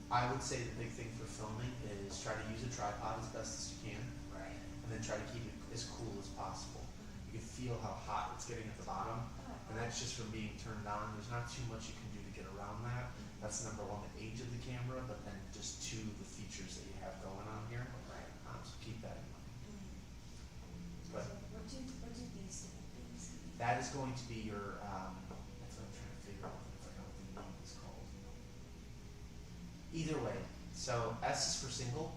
I would say the big thing for filming is try to use a tripod as best as you can. Right. And then try to keep it as cool as possible. You can feel how hot it's getting at the bottom, and that's just from being turned on. There's not too much you can do to get around that. That's number one, the age of the camera, but then just two, the features that you have going on here. Right. So keep that in mind. But So what do these different things mean? that is going to be your, that's what I'm trying to figure out, I forgot what the name is called. Either way, so S is for single.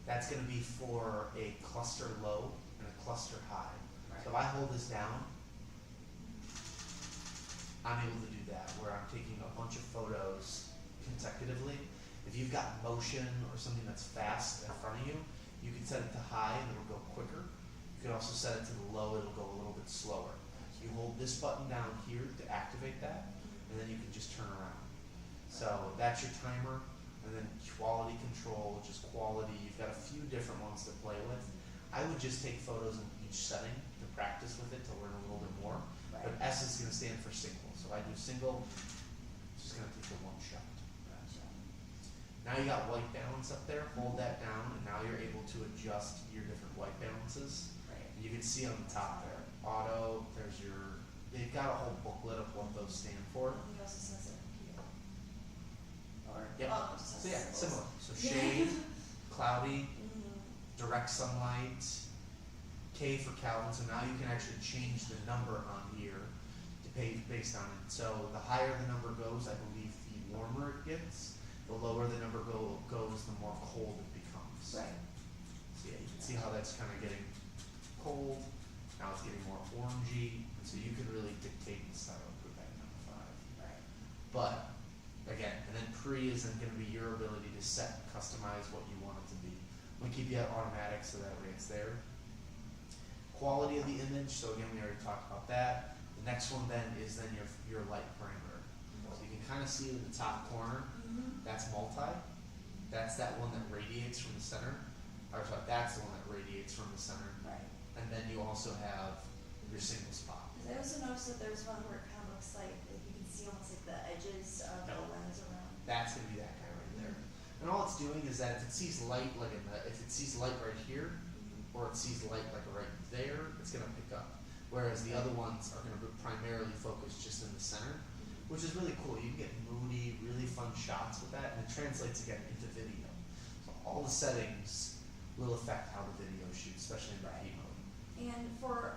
That's going to be for a cluster low and a cluster high. So if I hold this down, I'm able to do that, where I'm taking a bunch of photos consecutively. If you've got motion or something that's fast in front of you, you can set it to high and it'll go quicker. You can also set it to the low, it'll go a little bit slower. You hold this button down here to activate that, and then you can just turn around. So that's your timer. and then quality control, just quality. You've got a few different ones to play with. I would just take photos in each setting to practice with it to learn a little bit more. Right. But S is going to stand for single. So if I do single, it's just going to take the one shot. Gotcha. Now you got white balance up there. Hold that down, and now you're able to adjust your different white balances. Right. You can see on the top there, auto. There's your. They've got a whole booklet of what those stand for. He also says it here. Or Yep. oh, it just So yeah, says similar. So shade, cloudy, Mhm. direct sunlight, K for Kelvin. So now you can actually change the number on here to pay based on it. So the higher the number goes, I believe, the warmer it gets. The lower the number goes, the more cold it becomes. Right. So yeah, you can see how that's kind of getting cold. Now it's getting more orangey, and so you can really dictate the style of put that down to 5. Right. But again, and then pre is then going to be your ability to set and customize what you want it to be. We keep you at automatic so that way it's there. Quality of the image. So again, we already talked about that. The next one then is then your light parameter. So you can kind of see it in the top corner. Mhm. That's multi. That's that one that radiates from the center. Or sorry, that's the one that radiates from the center. Right. And then you also have your single spot. Because I also noticed that there's one where it kind of looks like you can see almost like the edges of the No. lens around. That's gonna be that guy right there. And all it's doing is that if it sees light like if it sees light right here, Mhm. or it sees light like right there, it's gonna pick up. Whereas the other ones are gonna be primarily focused just in the center, which is really cool. You can get moody, really fun shots with that, and it translates again into video. So all the settings will affect how the video shoots, especially in the P mode. And for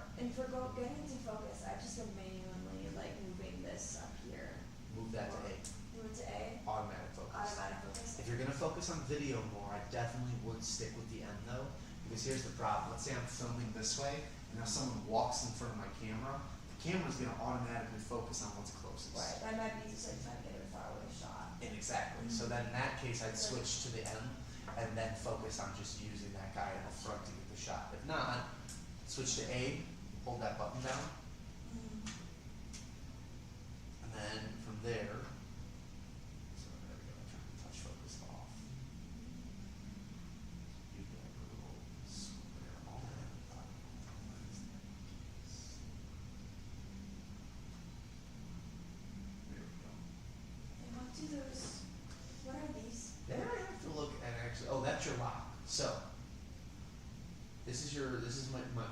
getting into focus, I've just been manually like moving this up here. Move that to A, Move it to A. automatic focus. Automatic focus. If you're gonna focus on video more, I definitely would stick with the N though, because here's the problem. Let's say I'm filming this way, and now someone walks in front of my camera, the camera's gonna automatically focus on what's closest. Right. That might be just like trying to get a far away shot. And exactly. So then in that case, I'd switch to the N, and then focus on just using that guy in the front to get the shot. If not, switch to A, hold that button down, Mhm. and then from there, so there we go, turn the touch focus off. You get a little square all the way at the bottom. There we go. And what do those? What are these? Then I have to look at actually, oh, that's your lock. So, this is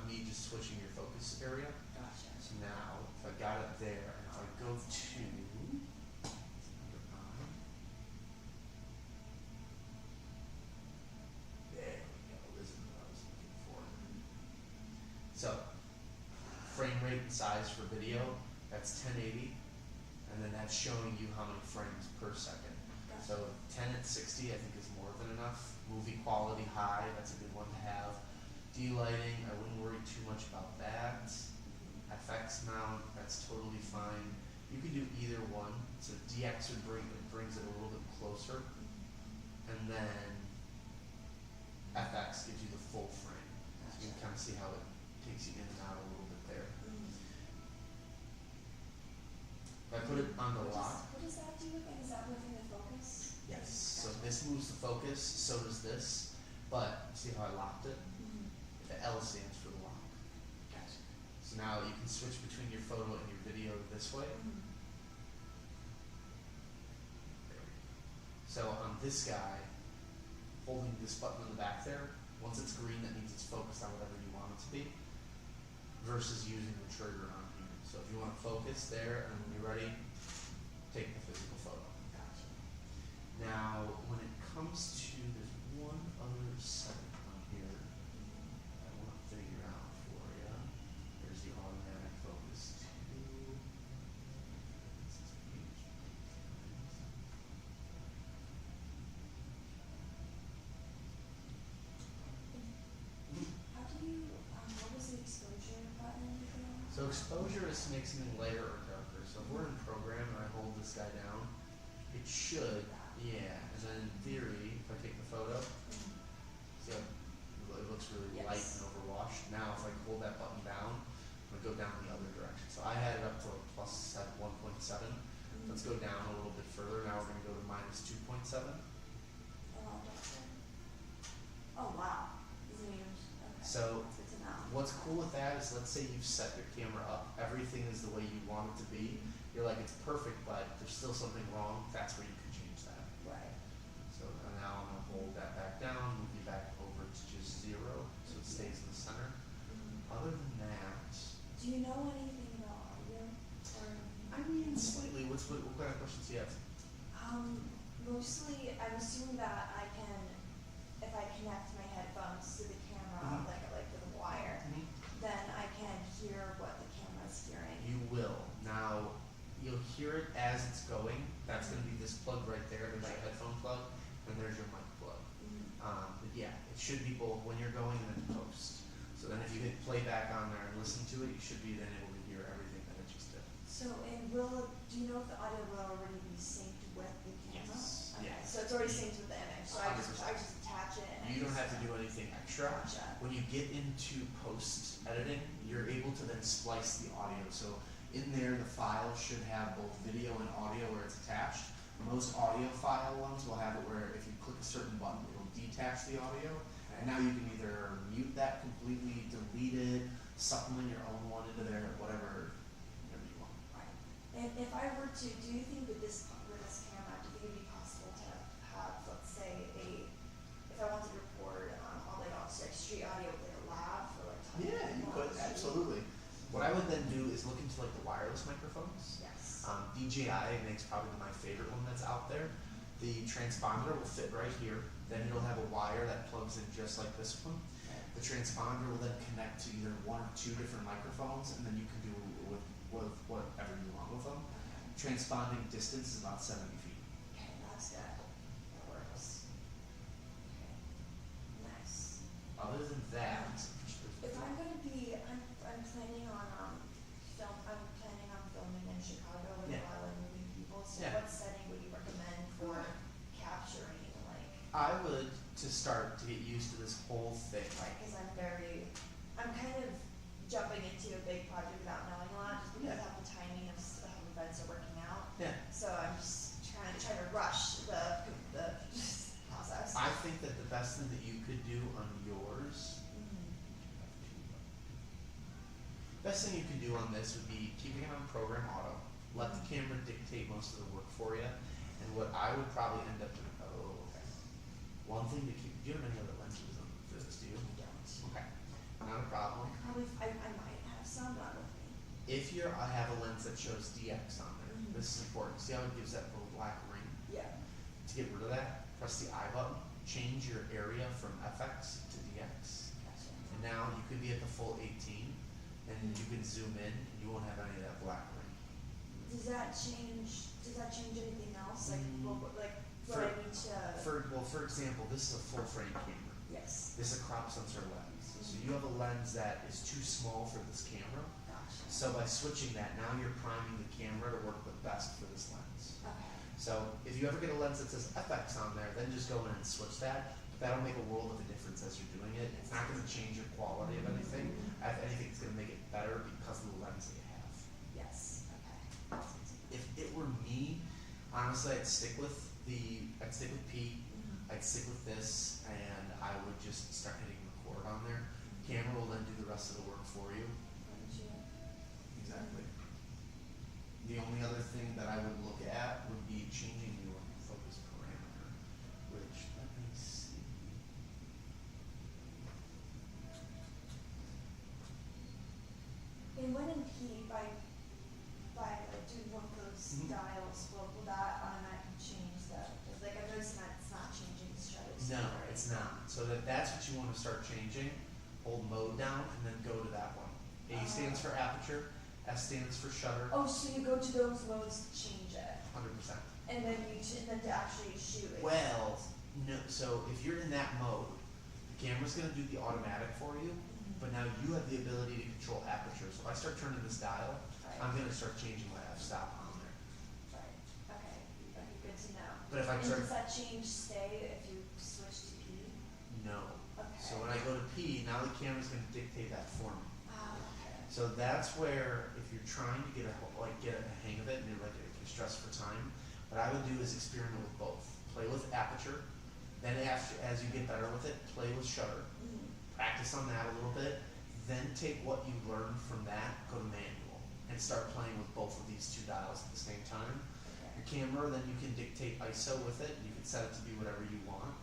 me just switching your focus area. Gotcha. So now, if I got it there, and if I go to number 9, there we go. This is what I was looking for. So, frame rate and size for video, that's 1080, and then that's showing you how many frames per second. Gotcha. So 10 at 60, I think is more than enough. Movie quality high, that's a good one to have. D-lighting, I wouldn't worry too much about that. FX mount, that's totally fine. You can do either one. So DX brings it a little bit closer, and then FX gives you the full frame. So you can kind of see how it takes you in and out a little bit there. Mhm. If I put it on the lock, What does that do again? Is that moving the focus? yes. So Gotcha. this moves the focus, so does this. But see how I locked it? Mhm. The L stands for the lock. Gotcha. So now you can switch between your photo and your video this way. Mhm. There we go. So on this guy, holding this button in the back there, once it's green, that means it's focused on whatever you want it to be, versus using the trigger on here. So if you want to focus there, and when you're ready, take the physical photo. Gotcha. Now, when it comes to, there's one other setting on here I want to figure out for you. There's the automatic focus too. This is page. How do you? What was the exposure button again? So exposure is to make something lighter or darker. So if we're in program and I hold this guy down, it should, yeah. And then in theory, if I take the photo, Mhm. see how it looks really Yes. light and overwashed. Now if I hold that button down, I'm gonna go down the other direction. So I had it up to like plus 1.7. Let's go down a little bit further. Now we're gonna go to minus 2.7. Oh, wow. Isn't even, okay. So That's good to know. what's cool with that is, let's say you've set your camera up, everything is the way you want it to be. You're like, it's perfect, but there's still something wrong. That's where you can change that. Right. So now I'm gonna hold that back down, move you back over to just 0, so it stays in the center. Other than that, Do you know anything about audio? Or, I mean, slightly. What kind of questions do you have? mostly, I'm assuming that I can, if I connect my headphones to the camera, Mhm. like with a wire, then I can hear what the camera's hearing. You will. Now, you'll hear it as it's going. That's gonna be this plug right there. There's your headphone plug, and there's your mic plug. But yeah, it should be both when you're going and then post. So then if you hit playback on there and listen to it, you should be then able to hear everything that it just did. So, and do you know if the audio will already be synced with the camera? Yes, Okay, yes. so it's already synced with the image, so I just 100%. attach it and I You don't just- have to do anything extra. Gotcha. When you get into post editing, you're able to then splice the audio. So in there, the file should have both video and audio where it's attached. Most audio file ones will have it where if you click a certain button, it'll detach the audio. And now you can either mute that completely, delete it, supplement your own one into there, whatever you want. Right. And if I were to, do you think with this camera, do you think it'd be possible to have, let's say, if I wanted to record all like on street audio with like a lab for like talking Yeah, to you people on could, the street? absolutely. What I would then do is look into like the wireless microphones. Yes. DJI makes probably my favorite one that's out there. The transponder will fit right here. Then it'll have a wire that plugs in just like this one. The transponder will then connect to either 1 or 2 different microphones, and then you can do with whatever you want with them. Transponding distance is about 70 feet. Okay, that's good. That works. Okay. Nice. Other than that, If I'm gonna be, I'm planning on I'm planning on filming in Chicago with Yeah. a lot of movie people. So Yeah. what setting would you recommend for capturing like? I would, to start, to get used to this whole thing. Right, because I'm kind of jumping into a big project without knowing a lot, just because Yeah. of how the timing of how events are working out. Yeah. So I'm just trying to rush the process. I think that the best thing that you could do on yours, best thing you could do on this would be keeping it on program auto. Let the camera dictate most of the work for you. And what I would probably end up doing, one thing to keep, do you have any other lenses on this, do you? I don't. Okay, not a problem. I might have some, not with me. If I have a lens that shows DX on there, this is important. See how it gives that little black ring? Yeah. To get rid of that, press the I button, change your area from FX to DX. Gotcha. And now you could be at the full 18, and you can zoom in, and you won't have any of that black ring. Does that change anything else? Like, what I need to? For example, this is a full frame camera. Yes. This is a crop sensor lens. So you have a lens that is too small for this camera. Gotcha. So by switching that, now you're priming the camera to work the best for this lens. Okay. So if you ever get a lens that says FX on there, then just go in and switch that. That'll make a world of a difference as you're doing it. It's not going to change your quality of anything. If anything, it's going to make it better because of the lens that you have. Yes. Okay. If it were me, honestly, I'd stick with P. I'd stick with this, and I would just start hitting record on there. Camera will then do the rest of the work for you. Exactly. The only other thing that I would look at would be changing your focus parameter, which, let me see. And when in P, by like doing one of those dials, will that automatically change because like I've noticed that it's not changing the shutter speed. No, it's not. So that's what you want to start changing. Hold mode down and then go to that one. A stands for aperture, S stands for shutter, Oh, so you go to those modes to change it, 100%. and then to actually shoot it. Well, no, so if you're in that mode, the camera's gonna do the automatic for you, but now you have the ability to control aperture. So if I start turning this dial, Right. I'm gonna start changing my f-stop on there. Right. Okay. Okay. Good to know. But if I And start, does that change stay if you switch to P? no. Okay. So when I go to P, now the camera's gonna dictate that for me. Okay. So that's where, if you're trying to get a hang of it, and you're like, if you're stressed for time, what I would do is experiment with both. Play with aperture, Then as you get better with it, play with shutter, practice on that a little bit, then take what you learned from that, go to manual, and start playing with both of these two dials at the same time. Your camera, then you can dictate ISO with it, and you can set it to be whatever you want.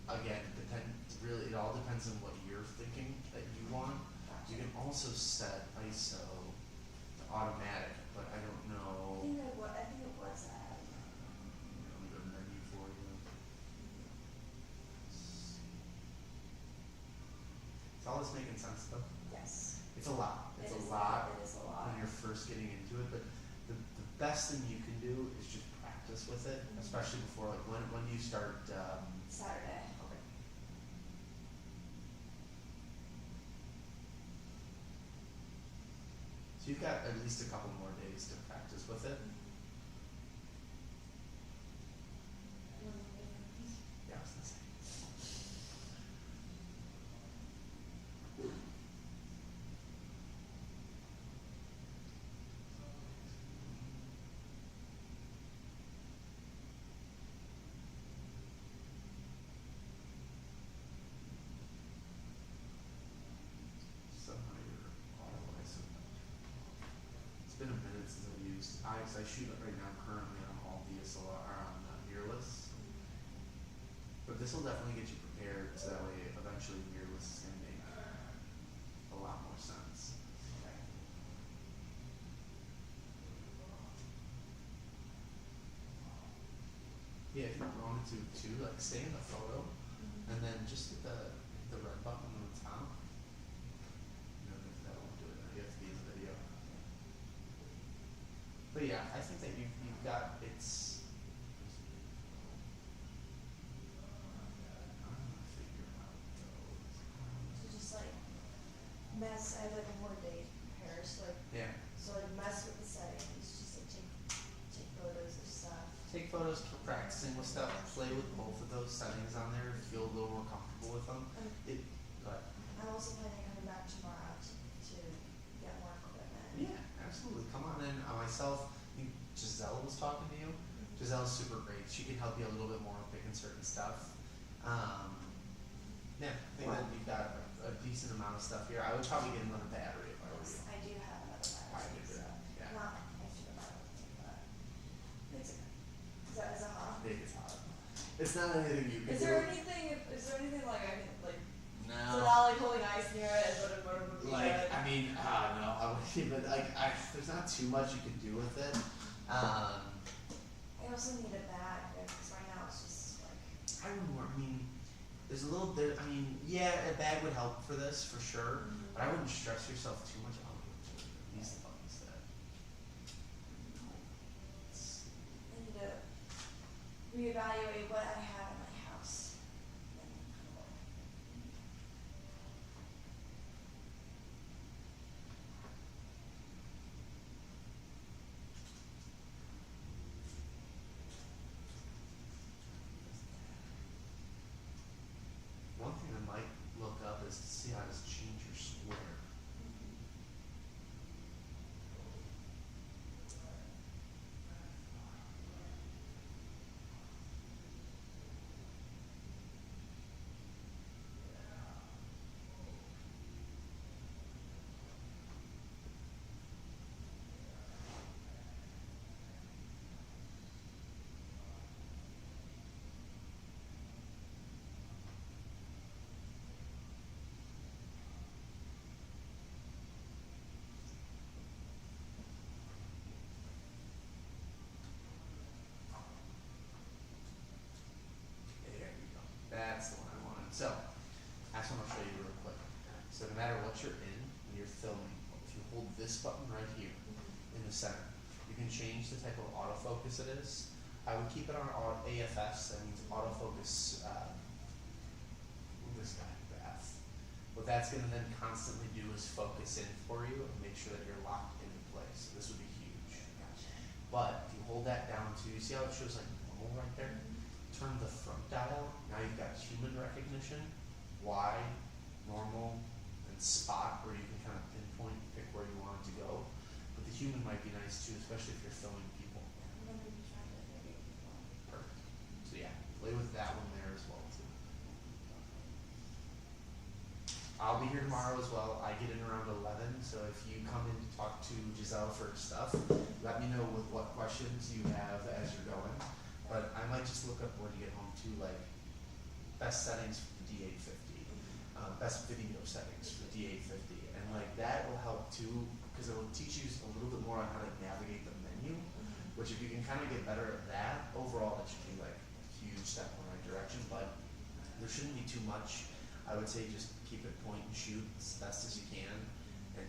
Again, it all depends on what you're thinking that you want. You can also set ISO to automatic, but I don't know. I think it was that. Let me go to menu for you. Is all this making sense though? Yes. It's a lot. It's It a is- lot It is a lot. when you're first getting into it, but the best thing you can do is just practice with it, especially before, like, when do you start, Saturday. okay. So you've got at least a couple more days to practice with it. Yeah, I was gonna say. Somehow your auto ISO. It's been a minute since I've used, cause I shoot it right now currently on all DSLR, or on mirrorless. But this will definitely get you prepared, so that way eventually mirrorless is gonna make a lot more sense. Yeah, if you wanted to too, like stay in the photo, and then just hit the red button on the top. No, that won't do it, you have to be in the video. But yeah, I think that you've got, it's. I'm gonna figure out those. So just like I have like a more day to prepare, so like, Yeah, mess with the settings, just like take photos of stuff. take photos, keep practicing with stuff, play with both of those settings on there, feel a little more comfortable with them. Go ahead. I'm also planning on coming back tomorrow to get more equipment. Yeah, absolutely. Come on in. Myself, I think Giselle was talking to you. Giselle's super great. She can help you a little bit more with picking certain stuff. Yeah, I think that you've got a decent amount of stuff here. I would probably get another battery if I were you. Yes, I do have another I battery, do, so yeah. not extra battery, but it's okay. Is that hot? Big is hot. It's not anything you can Is do. there anything like I can like? So No. not like holding ice near it is what it would be Like, good. I mean, no, I would even, like, there's not too much you can do with it. I also need a bag because right now it's just like. I mean, there's a little bit, I mean, yeah, a bag would help for this, for sure, but I wouldn't stress yourself too much out with these buttons that. I need to reevaluate what I have in my house. One thing I might look up is to see how to change your square. There you go. That's the one I wanted. So, that's what I'll show you real quick. So no matter what you're in, when you're filming, if you hold this button right here in the center, you can change the type of autofocus it is. I would keep it on AFS, that means autofocus, this guy, Bath. What that's gonna then constantly do is focus in for you and make sure that you're locked into place. This would be huge. But if you hold that down too, you see how it shows like normal right there? Turn the front dial, now you've got human recognition, wide, normal, and spot where you can kind of pinpoint, pick where you want it to go. But the human might be nice too, especially if you're filming people. I'm gonna be trying to figure it out. Perfect. So yeah, play with that one I'll be here tomorrow as well. I get in around 11, so if you come in to talk to Giselle for stuff, let me know with what questions you have as you're going. But I might just look up when you get home too, like best settings for the D850, best video settings for the D850, and like that will help too, because it will teach you a little bit more on how to navigate the menu. Which if you can kind of get better at that, overall that should be like a huge step in the right direction. But there shouldn't be too much. I would say just keep it point and shoot as best as you can, and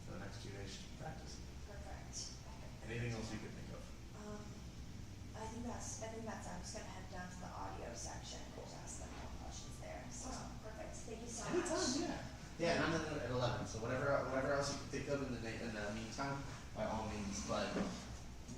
for the next 2 days, just practice. Perfect. Anything else you could think of? I think that's, I'm just gonna head down to the audio section and just ask them more questions there. So, perfect. Thank you so much. Anytime, yeah. Yeah, and I'm in at 11, so whatever else you can think of in the meantime, by all means. But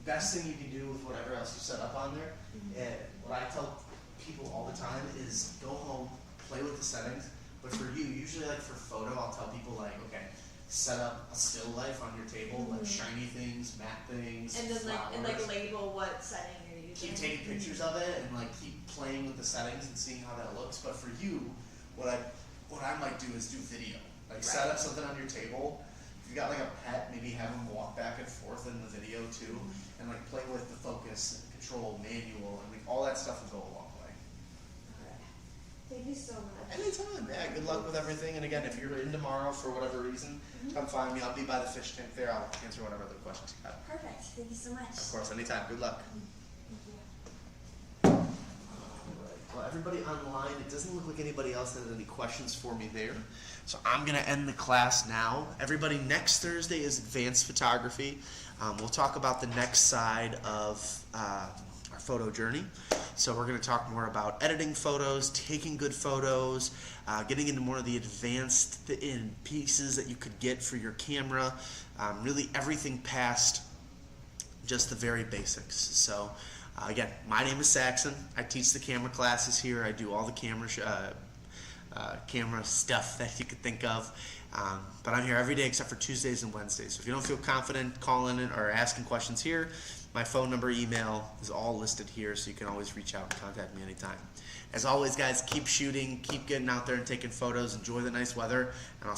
best thing you can do with whatever else you set up on there, and what I tell people all the time is go home, play with the settings. But for you, usually like for photo, I'll tell people like, okay, set up a still life on your table, like shiny things, matte things, And then flowers. label what setting you're using. Keep taking pictures of it and like keep playing with the settings and seeing how that looks. But for you, what I might do is do video. Like set up something on your table. If you got like a pet, maybe have them walk back and forth in the video too, and like play with the focus, control, manual, and like all that stuff will go a long way. Okay. Thank you so much. Anytime, yeah. Good luck with everything. And again, if you're in tomorrow for whatever reason, come find me. I'll be by the fish tank there. I'll answer whatever other questions you have. Perfect. Thank you so much. Of course, anytime. Good luck. Thank you. Alright, well everybody online, it doesn't look like anybody else has any questions for me there. So I'm going to end the class now. Everybody, next Thursday is advanced photography. We'll talk about the next side of our photo journey. So we're going to talk more about editing photos, taking good photos, getting into more of the advanced pieces that you could get for your camera, really everything past just the very basics. So again, my name is Saxon. I teach the camera classes here. I do all the camera stuff that you could think of. But I'm here every day except for Tuesdays and Wednesdays. So if you don't feel confident calling in or asking questions here, my phone number, email is all listed here, so you can always reach out and contact me anytime. As always, guys, keep shooting, keep getting out there and taking photos. Enjoy the nice weather, and I'll